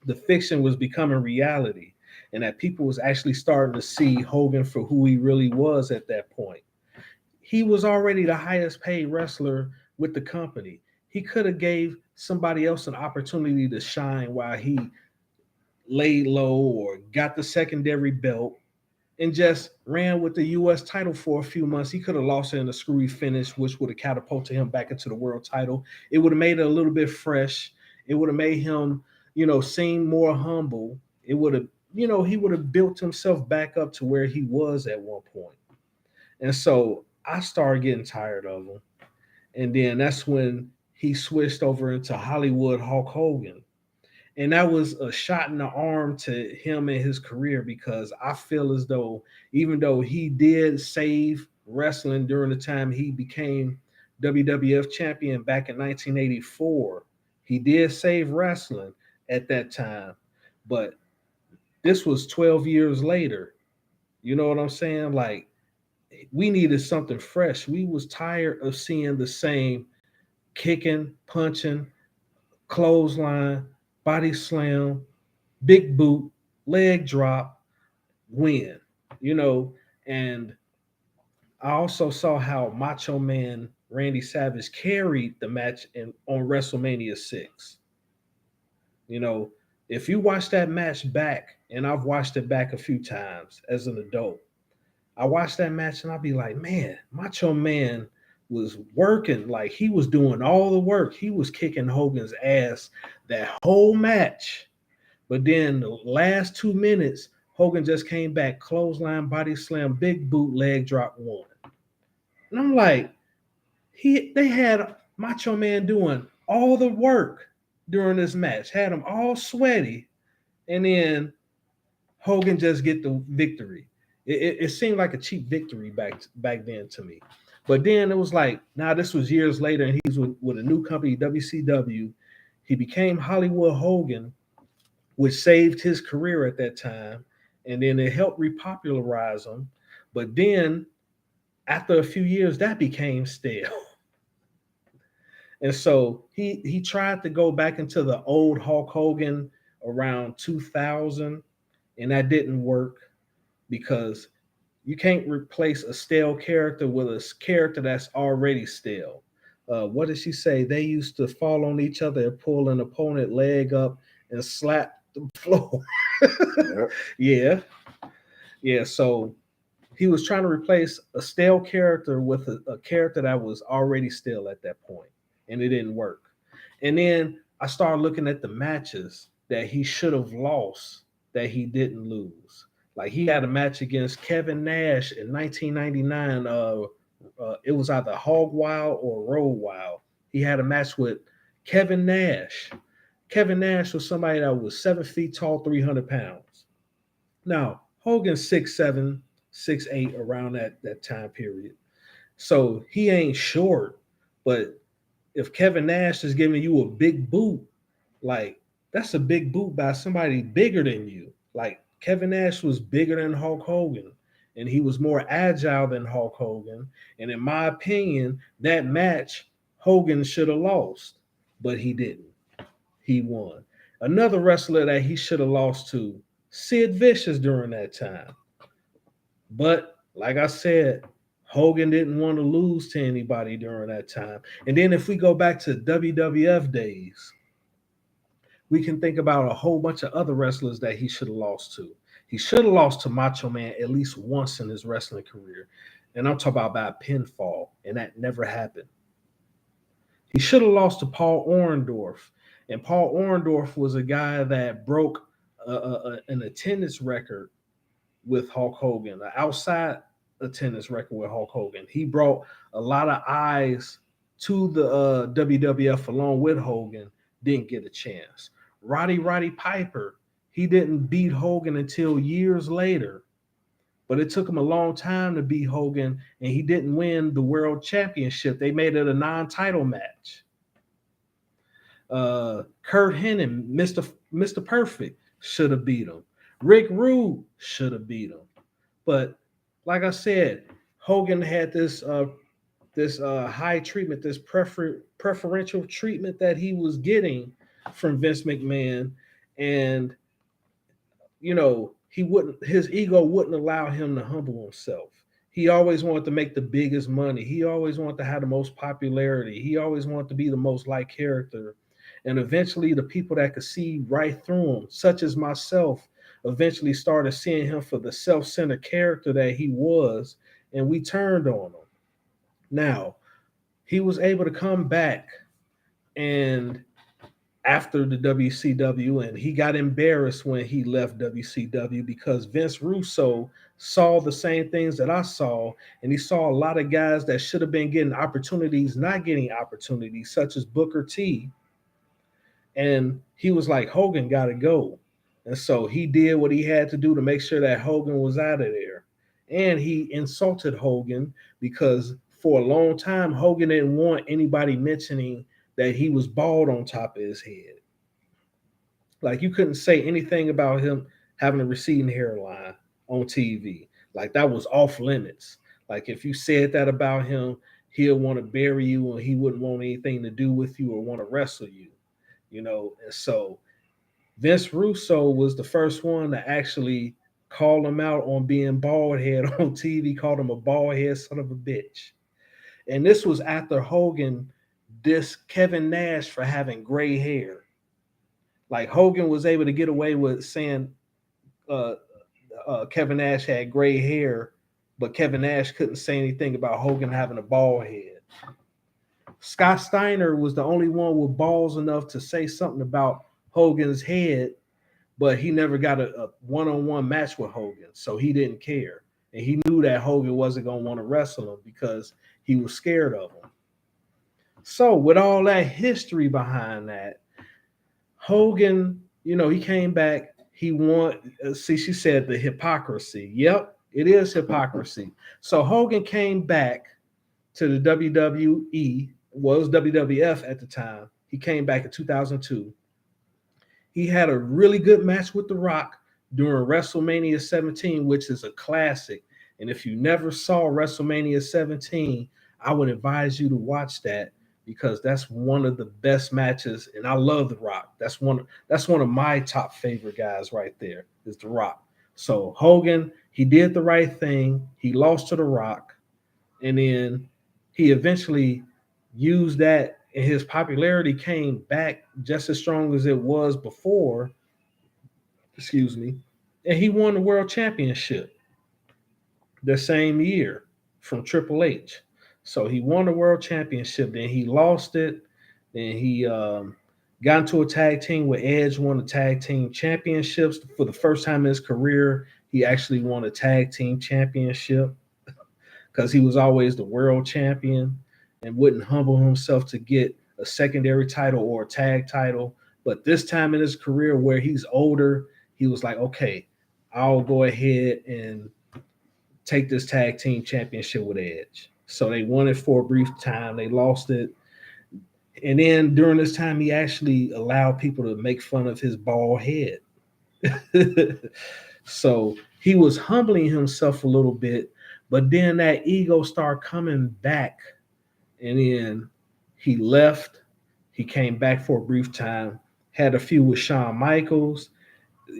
the fiction was becoming reality and that people was actually starting to see Hogan for who he really was at that point. He was already the highest paid wrestler with the company. He could have gave somebody else an opportunity to shine while he laid low or got the secondary belt and just ran with the U.S. title for a few months. He could have lost it in a screwy finish, which would have catapulted him back into the world title. It would have made it a little bit fresh. It would have made him, seem more humble. It would have, he would have built himself back up to where he was at one point. And so I started getting tired of him. And then that's when he switched over into Hollywood Hulk Hogan. And that was a shot in the arm to him and his career because I feel as though even though he did save wrestling during the time he became WWF champion back in 1984, he did save wrestling at that time. But this was 12 years later. You know what I'm saying? Like we needed something fresh. We was tired of seeing the same kicking, punching, clothesline, body slam, big boot, leg drop, win. You know, and I also saw how Macho Man Randy Savage carried the match on WrestleMania 6. You know, if you watch that match back, and I've watched it back a few times as an adult, I watched that match and I'll be like, man, Macho Man was working. Like he was doing all the work. He was kicking Hogan's ass that whole match. But then the last 2 minutes, Hogan just came back, clothesline, body slam, big boot, leg drop, one. And I'm like, they had Macho Man doing all the work during this match, had him all sweaty, and then Hogan just get the victory. It seemed like a cheap victory back then to me. But then it was like, now this was years later, and he's with a new company, WCW. He became Hollywood Hogan, which saved his career at that time, and then it helped repopularize him. But then after a few years, that became stale. And so he tried to go back into the old Hulk Hogan around 2000, and that didn't work because you can't replace a stale character with a character that's already stale. What did she say? They used to fall on each other and pull an opponent leg up and slap the floor. Yep. Yeah, yeah. So he was trying to replace a stale character with a character that was already stale at that point, and it didn't work. And then I started looking at the matches that he should have lost that he didn't lose. Like he had a match against Kevin Nash in 1999. It was either Hog Wild or Road Wild. He had a match with Kevin Nash. Kevin Nash was somebody that was 7 feet tall, 300 pounds. Now, Hogan's 6'7", 6'8", around that time period. So he ain't short, but if Kevin Nash is giving you a big boot, like that's a big boot by somebody bigger than you. Like Kevin Nash was bigger than Hulk Hogan, and he was more agile than Hulk Hogan. And in my opinion, that match Hogan should have lost, but he didn't. He won. Another wrestler that he should have lost to, Sid Vicious during that time. But like I said, Hogan didn't want to lose to anybody during that time. And then if we go back to WWF days, we can think about a whole bunch of other wrestlers that he should have lost to. He should have lost to Macho Man at least once in his wrestling career. And I'm talking about by pinfall, and that never happened. He should have lost to Paul Orndorff. And Paul Orndorff was a guy that broke an attendance record with Hulk Hogan, an outside attendance record with Hulk Hogan. He brought a lot of eyes to the WWF along with Hogan, didn't get a chance. Roddy Piper, he didn't beat Hogan until years later, but it took him a long time to beat Hogan, and he didn't win the world championship. They made it a non-title match. Kurt Hennig, Mr. Perfect, should have beat him. Rick Rude should have beat him. But like I said, Hogan had this high treatment, this preferential treatment that he was getting from Vince McMahon, and he wouldn't, his ego wouldn't allow him to humble himself. He always wanted to make the biggest money. He always wanted to have the most popularity. He always wanted to be the most liked character. And eventually the people that could see right through him, such as myself, eventually started seeing him for the self-centered character that he was, and we turned on him. Now, he was able to come back and after the WCW, and he got embarrassed when he left WCW because Vince Russo saw the same things that I saw, and he saw a lot of guys that should have been getting opportunities not getting opportunities, such as Booker T. And he was like, Hogan got to go. And so he did what he had to do to make sure that Hogan was out of there. And he insulted Hogan because for a long time, Hogan didn't want anybody mentioning that he was bald on top of his head. Like you couldn't say anything about him having a receding hairline on TV. Like that was off limits. Like if you said that about him, he'll want to bury you and he wouldn't want anything to do with you or want to wrestle you. And so Vince Russo was the first one to actually call him out on being bald head on TV, called him a bald head son of a bitch. And this was after Hogan dissed Kevin Nash for having gray hair. Like Hogan was able to get away with saying uh, Kevin Nash had gray hair, but Kevin Nash couldn't say anything about Hogan having a bald head. Scott Steiner was the only one with balls enough to say something about Hogan's head, but he never got a one-on-one match with Hogan, so he didn't care. And he knew that Hogan wasn't going to want to wrestle him because he was scared of him. So with all that history behind that, Hogan, he came back. He won. See, she said the hypocrisy. Yep, it is hypocrisy. So Hogan came back to the WWE, was WWF at the time. He came back in 2002. He had a really good match with The Rock during WrestleMania 17, which is a classic. And if you never saw WrestleMania 17, I would advise you to watch that because that's one of the best matches. And I love The Rock. That's one of my top favorite guys right there, is The Rock. So Hogan, he did the right thing. He lost to The Rock. And then he eventually used that, and his popularity came back just as strong as it was before. Excuse me. And he won the world championship the same year from Triple H. So he won the world championship, then he lost it, then he got into a tag team with Edge, won the tag team championships for the first time in his career. He actually won a tag team championship because he was always the world champion and wouldn't humble himself to get a secondary title or a tag title. But this time in his career, where he's older, he was like, okay, I'll go ahead and take this tag team championship with Edge. So they won it for a brief time. They lost it. And then during this time, he actually allowed people to make fun of his bald head. So he was humbling himself a little bit, but then that ego started coming back. And then he left. He came back for a brief time, had a feud with Shawn Michaels.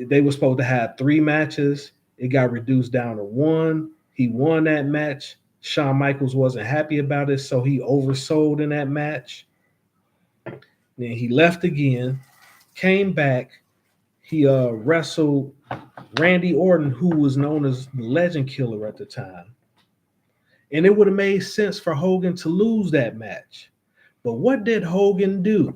They were supposed to have 3 matches. It got reduced down to 1. He won that match. Shawn Michaels wasn't happy about it, so he oversold in that match. Then he left again, came back. He wrestled Randy Orton, who was known as the Legend Killer at the time. And it would have made sense for Hogan to lose that match. But what did Hogan do?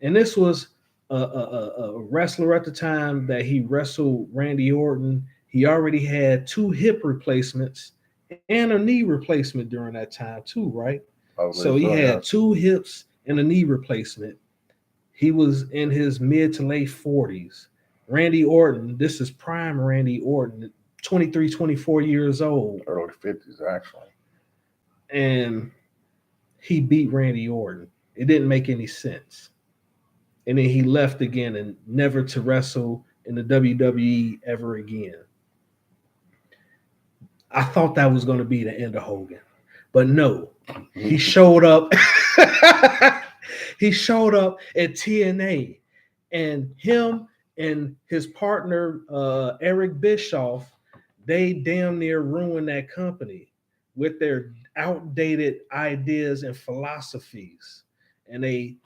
And this was a wrestler at the time that he wrestled Randy Orton. He already had 2 hip replacements and a knee replacement during that time too, right? So he had 2 hips and a knee replacement. He was in his mid to late 40s. Randy Orton, this is prime Randy Orton, 23, 24 years old. Early 50s, actually. And he beat Randy Orton. It didn't make any sense. And then he left again and never to wrestle in the WWE ever again. I thought that was going to be the end of Hogan. But no, he showed up. He showed up at TNA, and him and his partner Eric Bischoff, they damn near ruined that company with their outdated ideas and philosophies, and a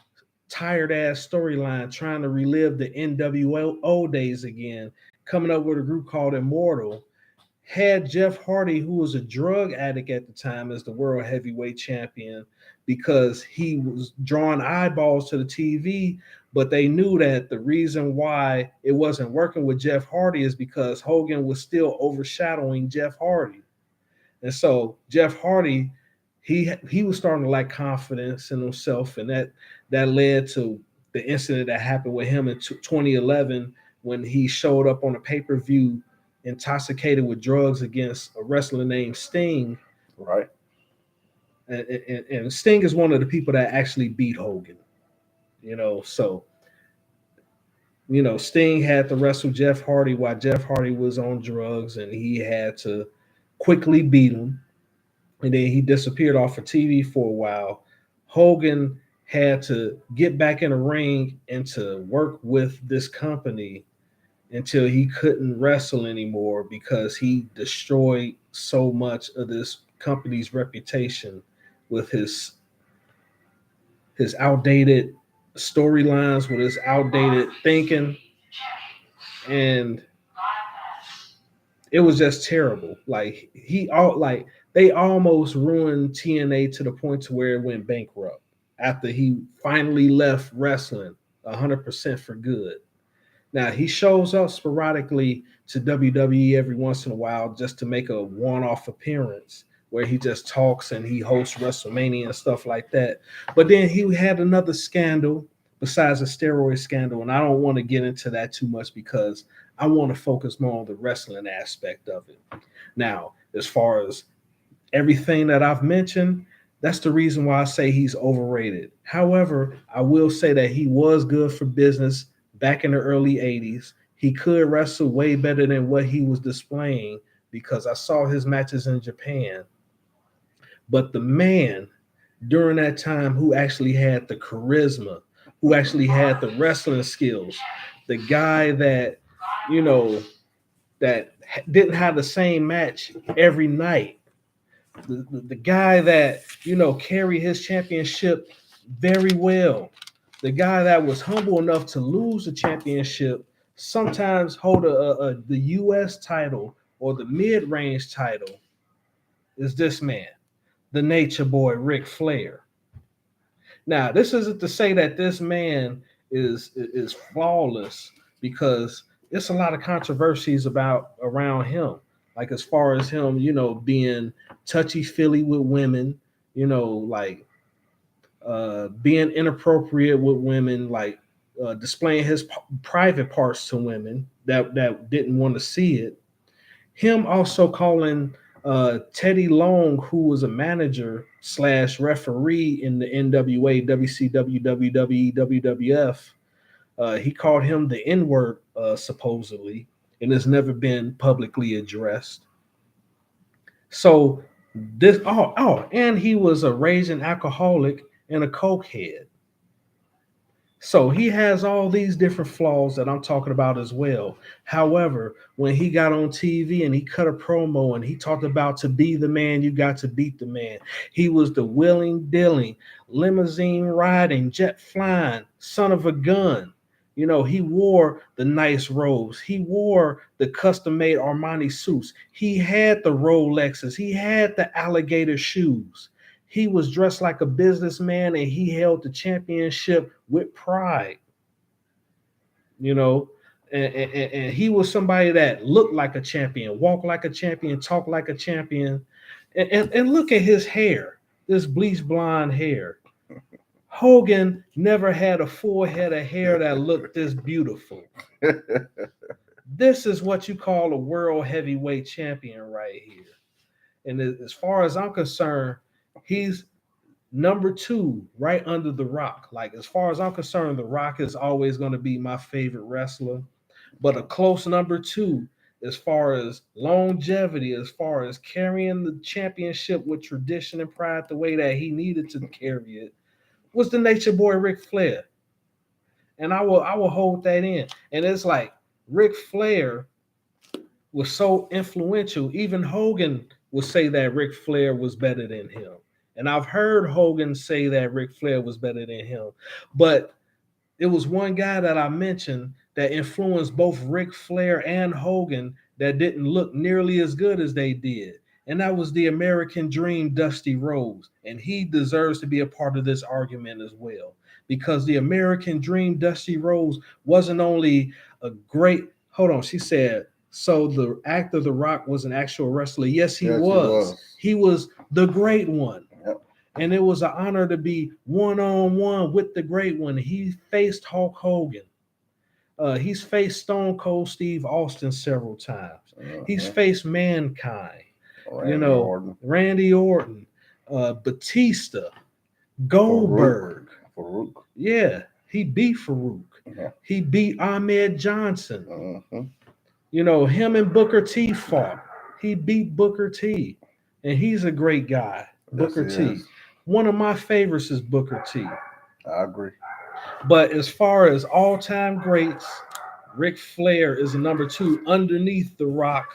tired ass storyline trying to relive the NWO days again, coming up with a group called Immortal. Had Jeff Hardy, who was a drug addict at the time, as the world heavyweight champion because he was drawing eyeballs to the TV. But they knew that the reason why it wasn't working with Jeff Hardy is because Hogan was still overshadowing Jeff Hardy. And so Jeff Hardy, he was starting to lack confidence in himself, and that led to the incident that happened with him in 2011 when he showed up on a pay-per-view intoxicated with drugs against a wrestler named Sting. Right. And Sting is one of the people that actually beat Hogan, so Sting had to wrestle Jeff Hardy while Jeff Hardy was on drugs, and he had to quickly beat him. And then he disappeared off of TV for a while. Hogan had to get back in the ring and to work with this company until he couldn't wrestle anymore because he destroyed so much of this company's reputation with his outdated storylines, with his outdated thinking, and it was just terrible. Like they almost ruined TNA to the point to where it went bankrupt after he finally left wrestling 100% for good. Now he shows up sporadically to WWE every once in a while just to make a one-off appearance where he just talks and he hosts WrestleMania and stuff like that. But then he had another scandal besides a steroid scandal, and I don't want to get into that too much because I want to focus more on the wrestling aspect of it. Now, as far as everything that I've mentioned, that's the reason why I say he's overrated. However, I will say that he was good for business back in the early 80s. He could wrestle way better than what he was displaying because I saw his matches in Japan. But the man during that time who actually had the charisma, who actually had the wrestling skills, the guy that, you know, that didn't have the same match every night, the guy that carried his championship very well, the guy that was humble enough to lose the championship, sometimes hold the U.S. title or the mid-range title, is this man, the Nature Boy Ric Flair. Now, this isn't to say that this man is flawless because it's a lot of controversies about around him. Like as far as him, being touchy feely with women, like being inappropriate with women, like displaying his private parts to women that didn't want to see it. Him also calling Teddy Long, who was a manager slash referee in the NWA, WCW, WWE, WWF. He called him the N word, supposedly, and has never been publicly addressed. So and he was a raging alcoholic and a cokehead. So he has all these different flaws that I'm talking about as well. However, when he got on TV and he cut a promo and he talked about to be the man, you got to beat the man. He was the willing, dealing, limousine riding, jet flying, son of a gun. He wore the nice robes. He wore the custom made Armani suits. He had the Rolexes. He had the alligator shoes. He was dressed like a businessman and he held the championship with pride, you know. And he was somebody that looked like a champion, walked like a champion, talked like a champion. And look at his hair, this bleach blonde hair. Hogan never had a full head of hair that looked this beautiful. This is what you call a world heavyweight champion right here. And as far as I'm concerned, he's number two, right under The Rock. Like, as far as I'm concerned, The Rock is always going to be my favorite wrestler. But a close number two, as far as longevity, as far as carrying the championship with tradition and pride the way that he needed to carry it, was the Nature Boy Ric Flair. And I will hold that in. And it's like Ric Flair was so influential. Even Hogan would say that Ric Flair was better than him. And I've heard Hogan say that Ric Flair was better than him. But it was one guy that I mentioned that influenced both Ric Flair and Hogan that didn't look nearly as good as they did. And that was the American Dream, Dusty Rhodes. And he deserves to be a part of this argument as well. Because the American Dream, Dusty Rhodes, wasn't only a great, hold on, she said, so the actor The Rock was an actual wrestler. Yes, he was. He was the great one. Yep. And it was an honor to be one-on-one with the great one. He faced Hulk Hogan. He's faced Stone Cold Steve Austin several times. He's faced Mankind. Randy Orton, Batista, Goldberg. Farouk. Yeah, he beat Farouk. Yeah. He beat Ahmed Johnson. Mm-hmm. You know, him and Booker T fought. He beat Booker T. And he's a great guy, Yes, he Booker T. is. One of my favorites is Booker T. I agree. But as far as all-time greats, Ric Flair is a number two underneath The Rock.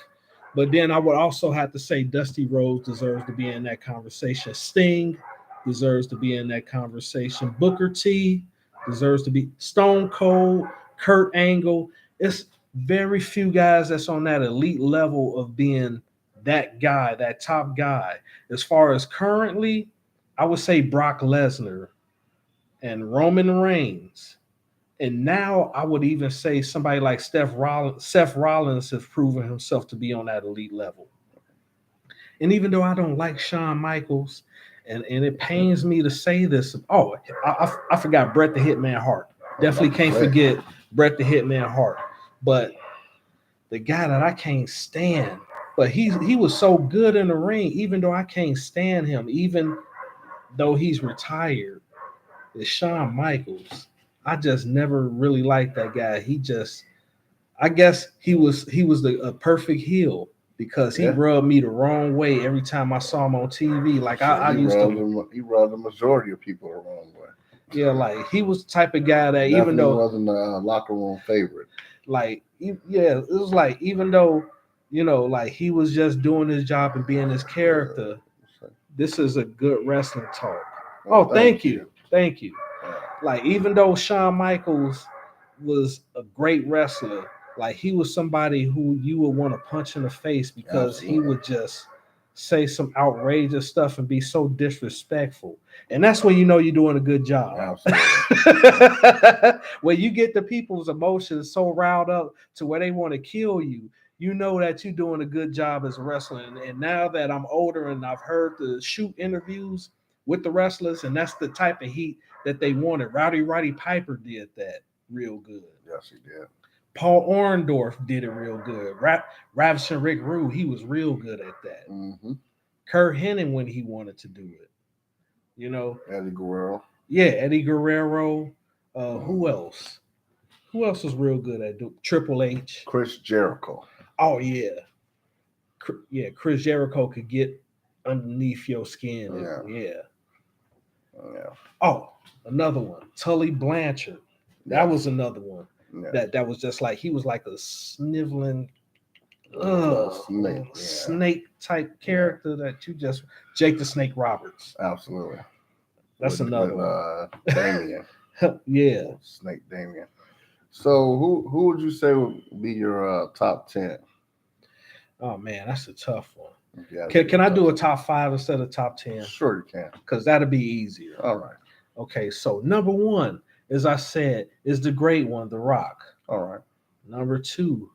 But then I would also have to say Dusty Rhodes deserves to be in that conversation. Sting deserves to be in that conversation. Booker T deserves to be. Stone Cold, Kurt Angle. It's very few guys that's on that elite level of being that guy, that top guy. As far as currently, I would say Brock Lesnar and Roman Reigns. And now I would even say somebody like Seth Rollins has proven himself to be on that elite level. And even though I don't like Shawn Michaels, and it pains me to say this, I forgot Bret the Hitman Hart. Definitely can't forget Bret the Hitman Hart. But the guy that I can't stand, but he was so good in the ring, even though I can't stand him, even though he's retired, is Shawn Michaels. I just never really liked that guy. I guess he was a perfect heel because he rubbed me the wrong way every time I saw him on TV. Like I used to, he rubbed the majority of people the wrong way. yeah, like he was the type of guy that Definitely even though wasn't a locker room favorite. like yeah, it was like even though like he was just doing his job and being his character. This is a good wrestling talk. Well, thank you. Like even though Shawn Michaels was a great wrestler, like he was somebody who you would want to punch in the face because he would just say some outrageous stuff and be so disrespectful. And that's when you know you're doing a good job. Absolutely. When you get the people's emotions so riled up to where they want to kill you, you know that you're doing a good job as a wrestler. And now that I'm older and I've heard the shoot interviews with the wrestlers, and that's the type of heat that they wanted. Roddy Piper did that real good. Yes, he did. Paul Orndorff did it real good. Ravishing Rick Rude, he was real good at that. Mm-hmm. Kurt Hennig when he wanted to do it. Eddie Guerrero. Yeah, Eddie Guerrero. Who else? Who else was real good at doing Triple H? Chris Jericho. Oh yeah. Yeah, Chris Jericho could get underneath your skin. Yeah. Oh, another one. Tully Blanchard. That was another one. Yeah. That was just like he was like a sniveling snake type character that you just Jake the Snake Roberts. Absolutely. That's another one. Damien. Yeah. Snake Damien. So who would you say would be your top 10? Oh man, that's a tough one. Can I do a top 5 instead of top 10? Sure you can. Because that'll be easier. All right. Okay, so number 1, as I said, is the great one, The Rock. All right. Number 2,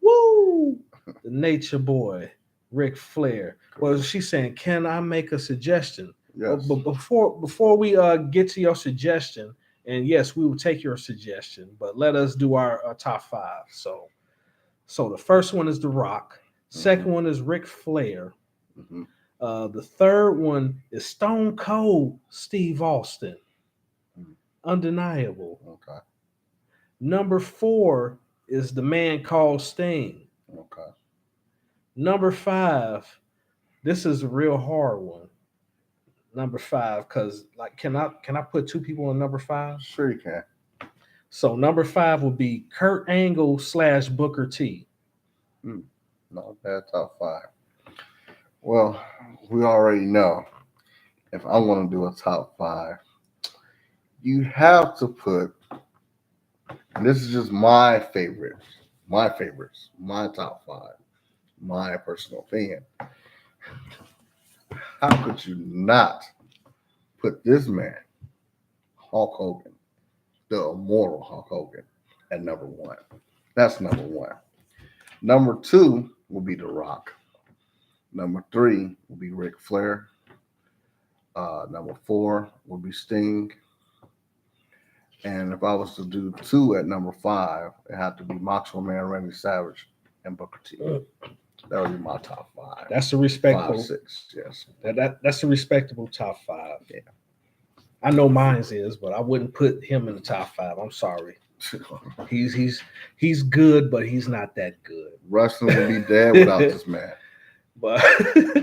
the Nature Boy, Ric Flair. Well, she's saying, can I make a suggestion? Yes. But before we get to your suggestion, and yes, we will take your suggestion, but let us do our top 5. So the first one is The Rock. Second one is Ric Flair. Mm-hmm. The third one is Stone Cold Steve Austin. Undeniable. Okay. Number 4 is the man called Sting. Okay. Number 5, this is a real hard one. Number 5, because like, can I put 2 people on number 5? Sure you can. So number 5 would be Kurt Angle / Booker T. Not bad top 5. Well, we already know if I want to do a top 5, you have to put, and this is just my favorites, my top 5, my personal opinion. How could you not put this man, Hulk Hogan, the immortal Hulk Hogan, at number 1? That's number 1. Number 2 will be The Rock. Number 3 will be Ric Flair. Number 4 will be Sting. And if I was to do 2 at number 5, it had to be Macho Man Randy Savage and Booker T. That would be my top 5. That's a respectable 5, 6, yes. That's a respectable top 5. Yeah. I know mine is, but I wouldn't put him in the top 5. I'm sorry. He's good, but he's not that good. Wrestling would be dead without this man. But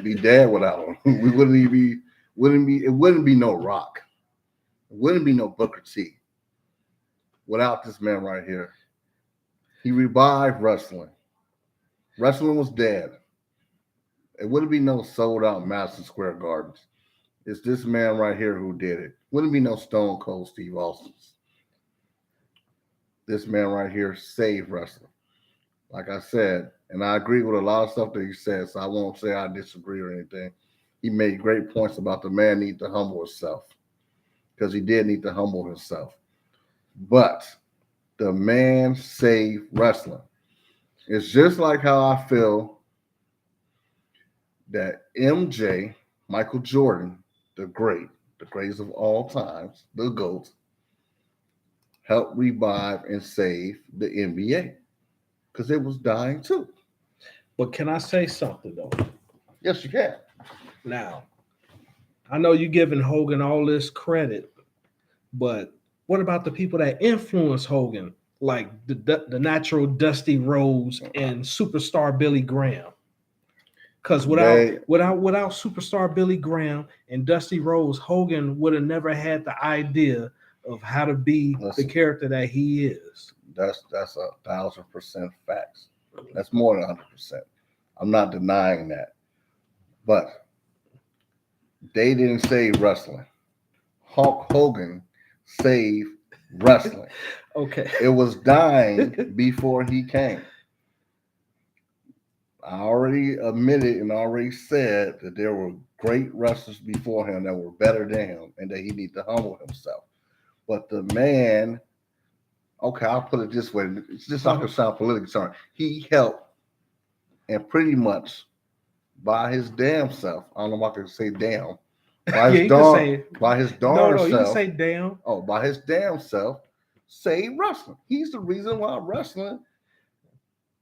Be dead without him. We wouldn't even be. It wouldn't be no Rock. It wouldn't be no Booker T. Without this man right here. He revived wrestling. Wrestling was dead. It wouldn't be no sold out Madison Square Gardens. It's this man right here who did it. Wouldn't be no Stone Cold Steve Austin's. This man right here saved wrestling. Like I said, and I agree with a lot of stuff that he said, so I won't say I disagree or anything. He made great points about the man need to humble himself, because he did need to humble himself. But the man saved wrestling. It's just like how I feel that MJ, Michael Jordan, the greatest of all times, the GOAT, helped revive and save the NBA because it was dying too. but can I say something though? Yes, you can. Now, I know you're giving Hogan all this credit, but what about the people that influenced Hogan, like the natural Dusty Rhodes and superstar Billy Graham? Because without superstar Billy Graham and Dusty Rhodes, Hogan would have never had the idea of how to be the character that he is. That's 1,000% facts. That's more than 100%. I'm not denying that. But they didn't save wrestling. Hulk Hogan saved wrestling. Okay. It was dying before he came. I already admitted and already said that there were great wrestlers before him that were better than him and that he needed to humble himself. But the man, okay, I'll put it this way. It's just not going to sound politically sorry. He helped, and pretty much by his damn self, I don't know if I can say damn, by his darn self. You can say damn. Oh, by his damn self, save wrestling. He's the reason why wrestling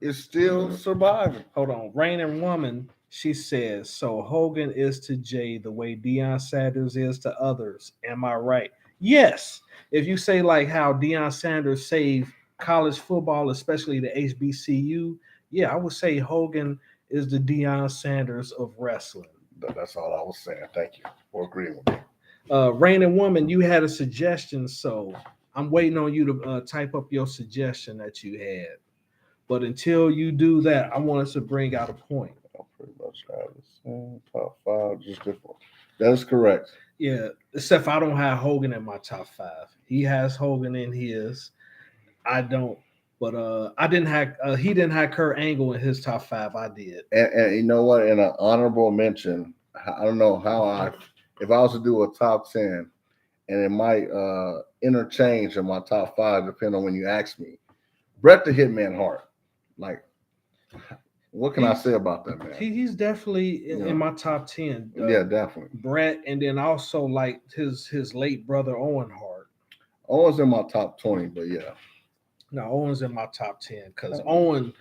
is still surviving. Hold on. Reigning Woman, she says, so Hogan is to Jay the way Deion Sanders is to others. Am I right? Yes. If you say like how Deion Sanders saved college football, especially the HBCU, yeah, I would say Hogan is the Deion Sanders of wrestling. That's all I was saying. Thank you for agreeing with me. Reigning Woman, you had a suggestion, so I'm waiting on you to type up your suggestion that you had. But until you do that, I want us to bring out a point. I pretty much have the top five, just different. That is correct. Yeah, except I don't have Hogan in my top five. He has Hogan in his. I don't. But I didn't have. He didn't have Kurt Angle in his top five. I did. And you know what? In an honorable mention, I don't know how if I was to do a top 10, and it might interchange in my top five depending on when you ask me. Bret the Hitman Hart. Like, what can I say about that man? He's definitely in my top 10. Yeah, definitely. Bret, and then also like his late brother Owen Hart. Owen's in my top 20, but yeah. No, Owen's in my top 10 because Owen,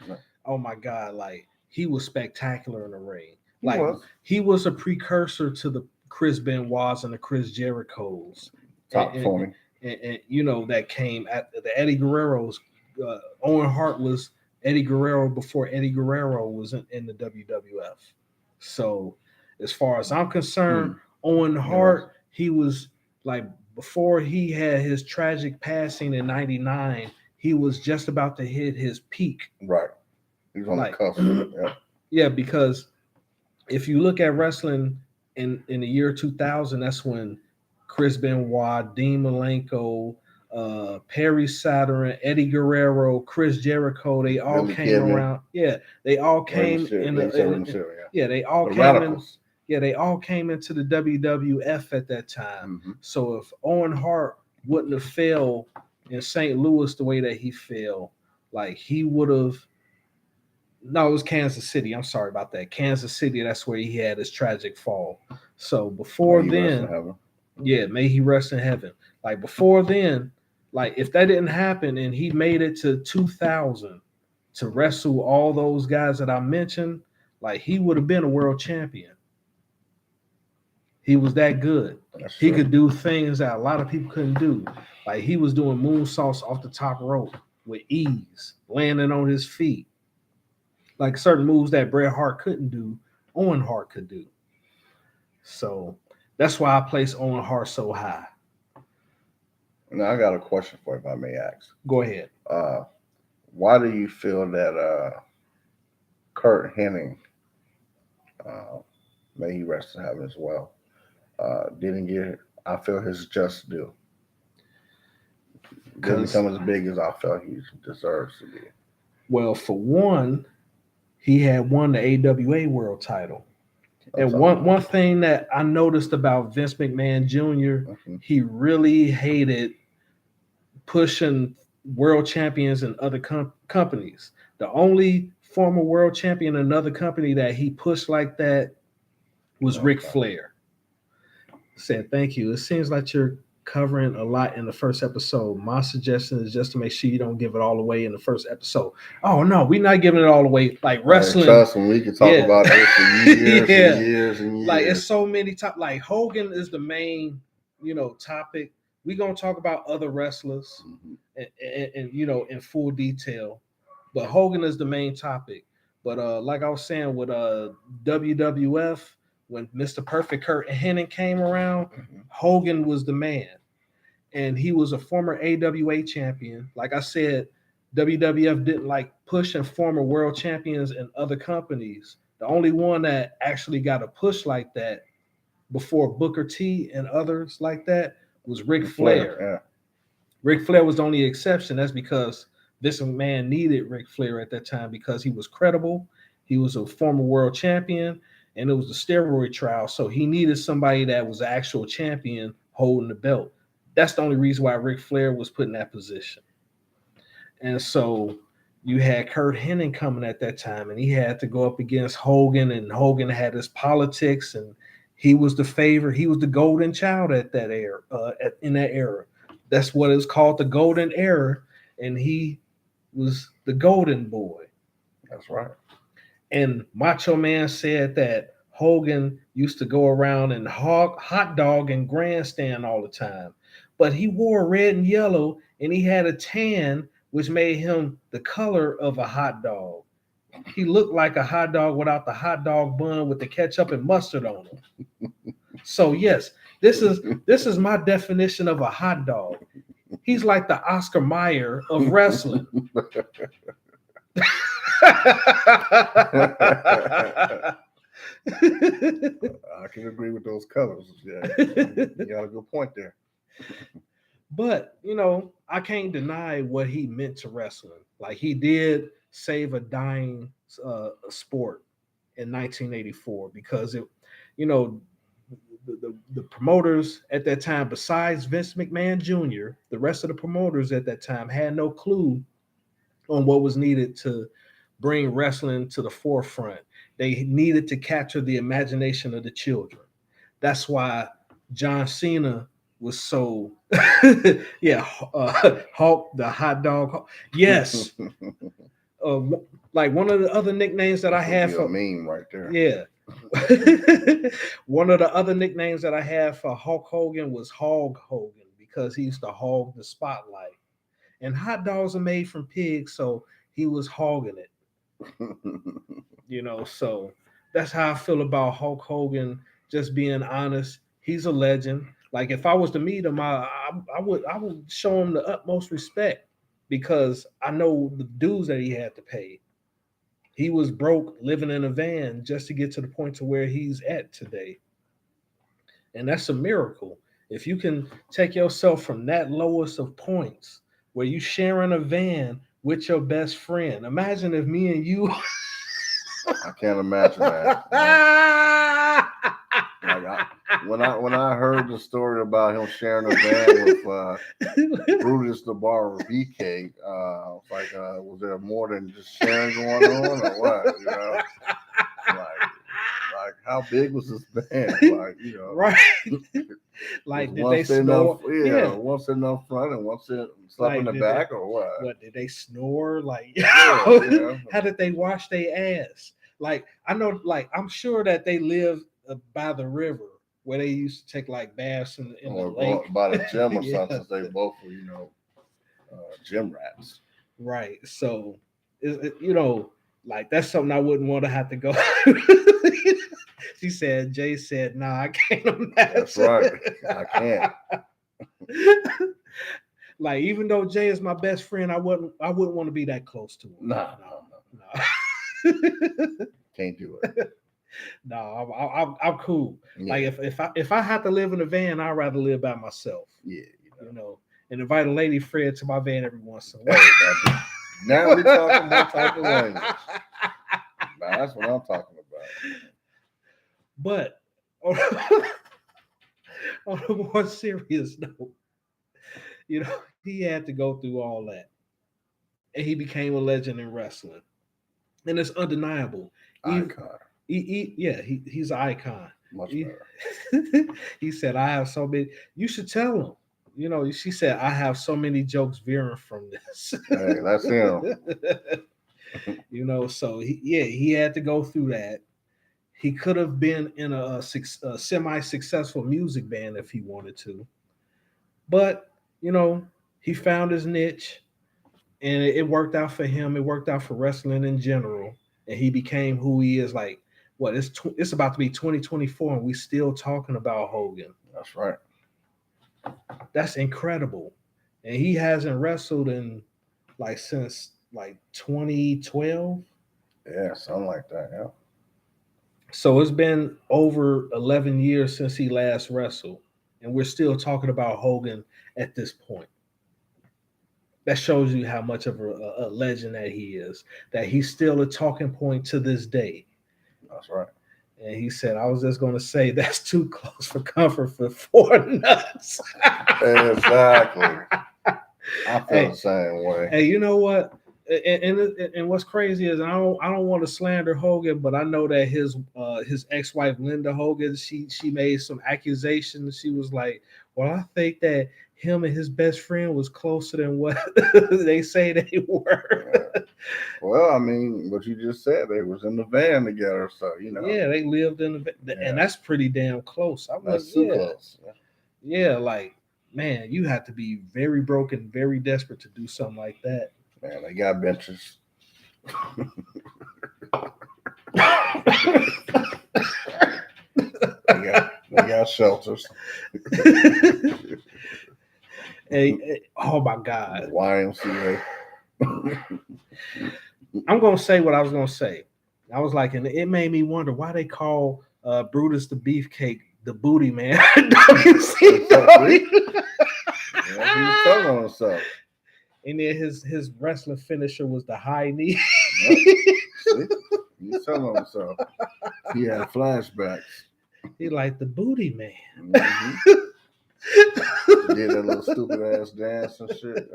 oh my God, like he was spectacular in the ring. Like he was a precursor to the Chris Benoit's and the Chris Jericho's. Top 20. And you know, that came at the Eddie Guerrero's. Owen Hart was Eddie Guerrero before Eddie Guerrero was in the WWF. So as far as I'm concerned, Owen Hart, he was like before he had his tragic passing in '99, he was just about to hit his peak. Right. He was on the cusp. Yeah, because if you look at wrestling in the year 2000, that's when Chris Benoit, Dean Malenko, Perry Saturn, Eddie Guerrero, Chris Jericho, they all really came around. Yeah, they all came they all came into the WWF at that time. Mm-hmm. So if Owen Hart wouldn't have failed in St. Louis the way that he fell, like he would have. No, it was Kansas City. I'm sorry about that. Kansas City, that's where he had his tragic fall. So before then, yeah, may he rest in heaven. Like before then, like if that didn't happen and he made it to 2000 to wrestle all those guys that I mentioned, like he would have been a world champion. He was that good. That's He true. could do things that a lot of people couldn't do. Like he was doing moonsaults off the top rope with ease, landing on his feet. Like certain moves that Bret Hart couldn't do, Owen Hart could do. So that's why I place Owen Hart so high. Now I got a question for you, if I may ask. Go ahead. Uh, why do you feel that Kurt Hennig, uh, may he rest in heaven as well, didn't get, I feel, his just due? Didn't Because, become as big as I felt he deserves to be. well, for one, he had won the AWA world title. I'm And talking one about- thing that I noticed about Vince McMahon Jr., Mhm. he really hated pushing world champions in other companies. The only former world champion in another company that he pushed like that was Ric Okay. Flair. Said, thank you. It seems like you're covering a lot in the first episode. My suggestion is just to make sure you don't give it all away in the first episode. Oh, no, we're not giving it all away. Like wrestling. Hey, trust me, we can talk Yeah. about this for years Yeah. and years and years. Like it's so many like Hogan is the main, topic. We're gonna talk about other wrestlers Mhm. and in full detail. But Hogan is the main topic. But like I was saying with WWF, when Mr. Perfect Kurt Hennig came around, Mhm. Hogan was the man. And he was a former AWA champion. Like I said, WWF didn't like pushing former world champions in other companies. The only one that actually got a push like that before Booker T and others like that was Ric Flair. Yeah. Ric Flair was the only exception. That's because this man needed Ric Flair at that time because he was credible. He was a former world champion, and it was a steroid trial. So he needed somebody that was an actual champion holding the belt. That's the only reason why Ric Flair was put in that position. And so you had Kurt Hennig coming at that time, and he had to go up against Hogan, and Hogan had his politics, and he was the favorite. He was the golden child at that era. In that era, that's what it's called, the golden era, and he was the golden boy. That's right. And Macho Man said that Hogan used to go around and hot dog and grandstand all the time. But he wore red and yellow, and he had a tan, which made him the color of a hot dog. He looked like a hot dog without the hot dog bun with the ketchup and mustard on it. So yes, this is my definition of a hot dog. He's like the Oscar Mayer of wrestling. I can agree with those colors. Yeah, you got a good point there. But I can't deny what he meant to wrestling. Like he did save a dying sport in 1984 because the promoters at that time, besides Vince McMahon Jr., the rest of the promoters at that time had no clue on what was needed to bring wrestling to the forefront. They needed to capture the imagination of the children. That's why John Cena was so Hulk, the hot dog. Yes. Like one of the other nicknames that I had for a meme right there. Yeah. One of the other nicknames that I had for Hulk Hogan was Hog Hogan because he used to hog the spotlight. And hot dogs are made from pigs, so he was hogging it. So that's how I feel about Hulk Hogan. Just being honest, he's a legend. Like if I was to meet him, I would show him the utmost respect because I know the dues that he had to pay. He was broke, living in a van just to get to the point to where he's at today, and that's a miracle. If you can take yourself from that lowest of points, where you sharing a van with your best friend. Imagine if me and you. I can't imagine that. When I heard the story about him sharing a van with Brutus the Barber BK, I was like, was there more than just sharing going on, or what? Like how big was this van? Right? Like did one they sitting snore? up, one sitting up front and one sitting Like, in the back, or what? What did they snore? Like, Yeah. How did they wash their ass? Like, I know, like, I'm sure that they live by the river, where they used to take like baths in the or lake. by the gym or Yeah. something. Since they both were, gym rats. Right. So, like that's something I wouldn't want to have to go. She said, Jay said, nah, I can't That's right. I can't. Like, even though Jay is my best friend, I wouldn't want to be that close to him. Nah, No. can't do it. No, I'm cool. Yeah. Like if I had to live in a van, I'd rather live by myself. Yeah. And invite a lady friend to my van every once in a while. Hey, now we talking that type of language. Now that's what I'm talking about. But on a more serious note, he had to go through all that, and he became a legend in wrestling, and it's undeniable. Icon. He's an icon. Much He, better. he said, "I have so many." You should tell him. She said, "I have so many jokes veering from this." Hey, that's him. So he had to go through that. He could have been in a semi-successful music band if he wanted to, but he found his niche, and it worked out for him. It worked out for wrestling in general, and he became who he is. Like, what? It's about to be 2024, and we still talking about Hogan. That's right. That's incredible, and he hasn't wrestled in since 2012. Yeah, something like that. Yeah. So it's been over 11 years since he last wrestled, and we're still talking about Hogan at this point. That shows you how much of a legend that he is, that he's still a talking point to this day. That's right. And he said, I was just going to say that's too close for comfort for four nuts. Exactly. I feel the same way. Hey, you know what? And what's crazy is I don't want to slander Hogan, but I know that his ex-wife Linda Hogan, she made some accusations. She was like, "Well, I think that him and his best friend was closer than what they say they were." Yeah. Well, I mean, what you just said, they was in the van together, so Yeah, they lived in and that's pretty damn close. That's too close. Yeah, like, man, you have to be very broken, very desperate to do something like that. Man, they got benches. they got shelters. Hey, oh my God. YMCA. I'm gonna say what I was gonna say. I was like, and it made me wonder why they call Brutus the Beefcake the Booty Man. WCW. Yeah, he was telling on himself. And then his wrestling finisher was the high knee. Yep. See? He's telling on himself. He had flashbacks. He like the Booty Man. Mm-hmm. Did that little stupid ass dance and shit.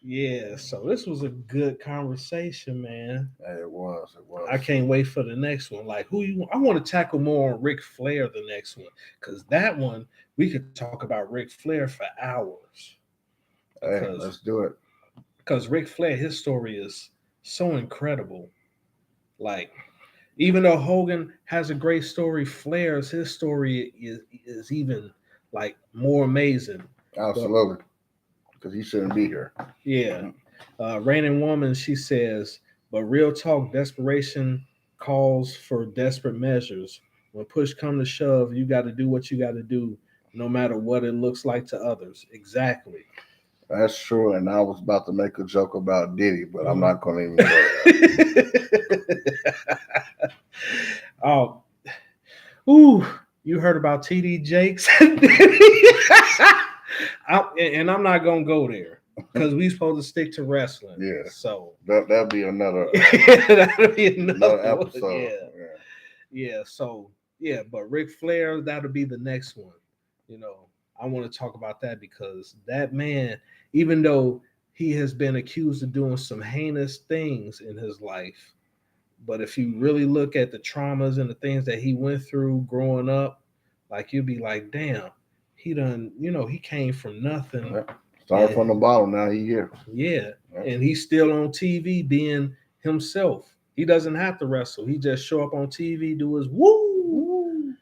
Yeah, so this was a good conversation, man. Hey, it was. I can't wait for the next one. Like, I want to tackle more on Ric Flair the next one, because that one we could talk about Ric Flair for hours. Hey, let's do it. Because Ric Flair, his story is so incredible. Like, even though Hogan has a great story, his story is even like more amazing. Absolutely. Because he shouldn't be here. Yeah. Reigning Woman, she says, but real talk, desperation calls for desperate measures. When push come to shove, you got to do what you got to do, no matter what it looks like to others. Exactly. That's true. And I was about to make a joke about Diddy, but I'm not going to even go there. Oh, you heard about TD Jakes? And I'm not going to go there because we supposed to stick to wrestling. Yeah. So that'll be another that'll be another episode. Yeah. So yeah, but Ric Flair, that'll be the next one. I want to talk about that because that man, even though he has been accused of doing some heinous things in his life, but if you really look at the traumas and the things that he went through growing up, like you'd be like, damn, he done, he came from nothing. Yeah. Started from the bottom, now he here. Yeah. And he's still on TV being himself. He doesn't have to wrestle. He just show up on TV, do his woo. Woo.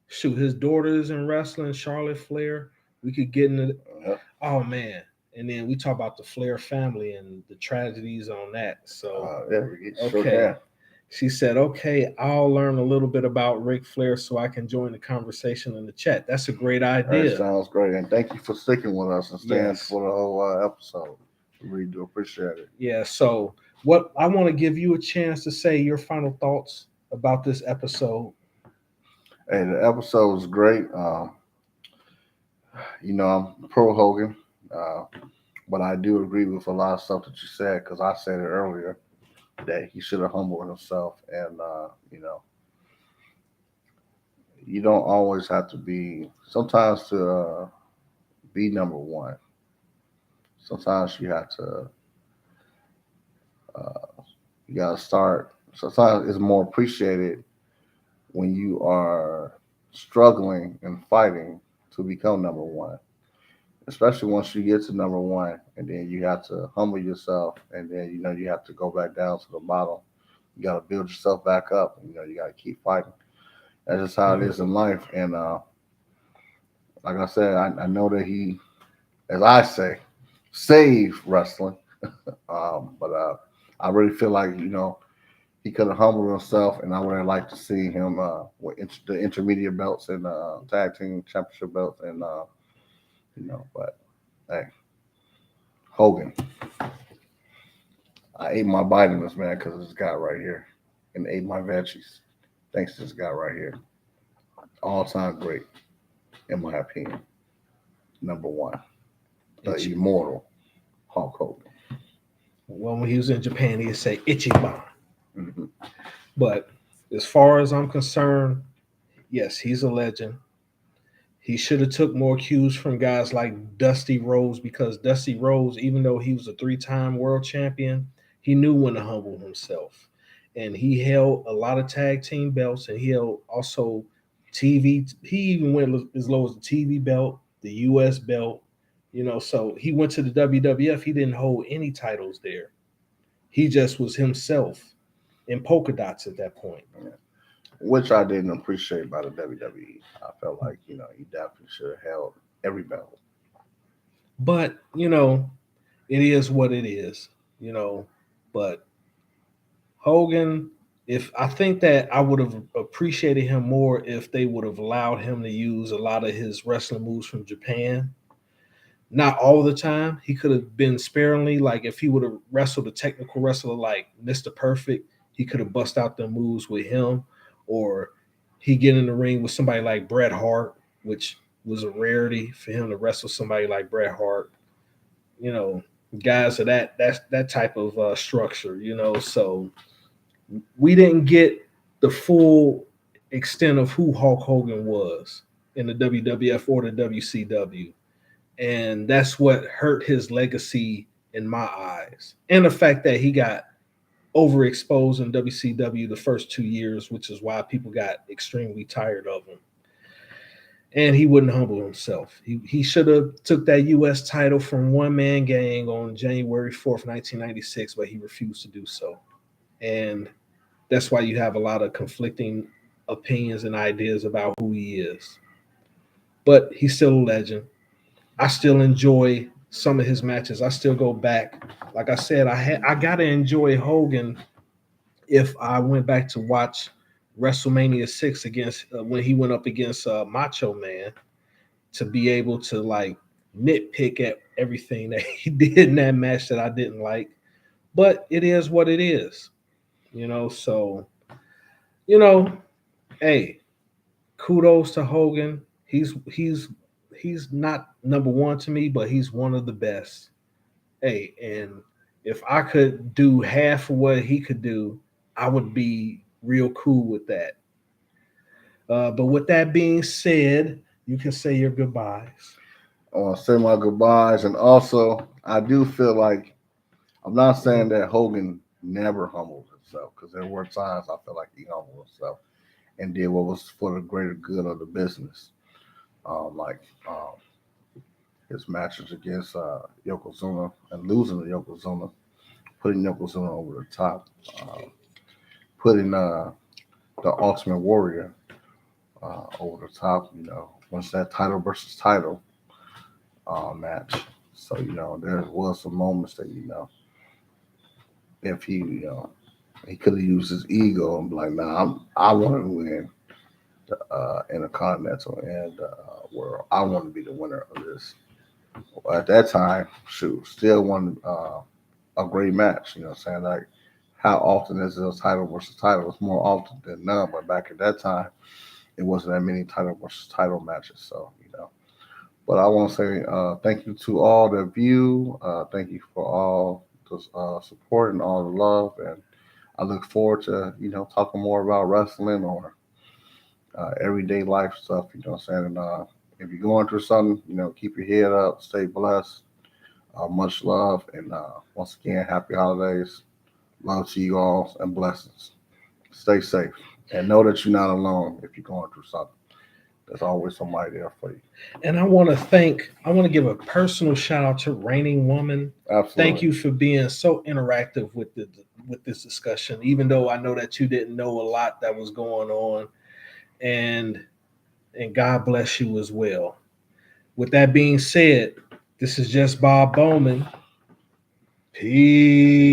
Shoot, his daughter is in wrestling, Charlotte Flair. We could get into Yep. oh man. And then we talk about the Flair family and the tragedies on that. So Yeah, sure okay. can. She said, okay, I'll learn a little bit about Ric Flair so I can join the conversation in the chat. That's a great That idea. sounds great, and thank you for sticking with us and staying Yes. for the whole episode. We really do appreciate it. Yeah. So what I want to give you a chance to say your final thoughts about this episode. Hey, the episode was great. I'm pro Hogan, uh, but I do agree with a lot of stuff that you said because I said it earlier that he should have humbled himself, and you don't always have to be. Sometimes to be number one, sometimes you have to. Uh, you gotta start. Sometimes it's more appreciated when you are struggling and fighting to become number one, especially once you get to number one, and then you have to humble yourself, and then you have to go back down to the bottom. You got to build yourself back up. You got to keep fighting. That's just how it is in life. And like I said, I know that he, as I say, saved wrestling. But I really feel like he could have humbled himself, and I would have liked to see him with the intermediate belts and tag team championship belts, and But hey, Hogan, I ate my vitamins, man, because of this guy right here, and ate my veggies. Thanks to this guy right here, all time great, in my opinion. Number one, the Itchy. immortal Hulk Hogan. Well, when he was in Japan, he'd say Ichiban. Hmm. But as far as I'm concerned, yes, he's a legend. He should have took more cues from guys like Dusty Rhodes because Dusty Rhodes, even though he was a three-time world champion, he knew when to humble himself. And he held a lot of tag team belts and he held also TV. He even went as low as the TV belt, the US belt, so he went to the WWF. He didn't hold any titles there. He just was himself in polka dots at that point. Which I didn't appreciate about the WWE. I felt like he definitely should have held every belt. But, it is what it is, you know. But Hogan, if I think that I would have appreciated him more if they would have allowed him to use a lot of his wrestling moves from Japan. Not all the time. He could have been sparingly. Like if he would have wrestled a technical wrestler like Mr. Perfect, he could have bust out the moves with him, or he get in the ring with somebody like Bret Hart, which was a rarity for him to wrestle somebody like Bret Hart. You know, guys of that type of structure. So we didn't get the full extent of who Hulk Hogan was in the WWF or the WCW. And that's what hurt his legacy in my eyes. And the fact that he got overexposed in WCW the first 2 years, which is why people got extremely tired of him. And he wouldn't humble himself. He should have took that U.S. title from One Man Gang on January 4th, 1996, but he refused to do so. And that's why you have a lot of conflicting opinions and ideas about who he is. But he's still a legend. I still enjoy some of his matches. I still go back. Like I said, I gotta enjoy Hogan if I went back to watch WrestleMania 6 against when he went up against Macho Man to be able to like nitpick at everything that he did in that match that I didn't like. But it is what it is, So you know, hey, kudos to Hogan. He's not number one to me, but he's one of the best. Hey, and if I could do half of what he could do, I would be real cool with that. But with that being said, you can say your goodbyes. I want to say my goodbyes, and also I do feel like I'm not saying that Hogan never humbled himself because there were times I feel like he humbled himself and did what was for the greater good of the business, like his matches against Yokozuna and losing to Yokozuna, putting Yokozuna over the top. putting the Ultimate Warrior over the top. Once that title versus title match. So there was some moments that if he could have used his ego and be like, nah, I want to win the Intercontinental and world. I want to be the winner of this. At that time, shoot, still won a great match. You know what I'm saying? Like, how often is it a title versus title? It's more often than none, but back at that time, it wasn't that many title versus title matches. So, But I want to say thank you to all the view. Thank you for all the support and all the love. And I look forward to, talking more about wrestling or everyday life stuff, what I'm saying? And if you're going through something, keep your head up, stay blessed. Much love. And once again, happy holidays. Love to you all and blessings. Stay safe and know that you're not alone if you're going through something. There's always somebody there for you. And I want to give a personal shout out to Reigning Woman. Absolutely. Thank you for being so interactive with this discussion, even though I know that you didn't know a lot that was going on. And God bless you as well. With that being said, this is just Bob Bowman. Peace.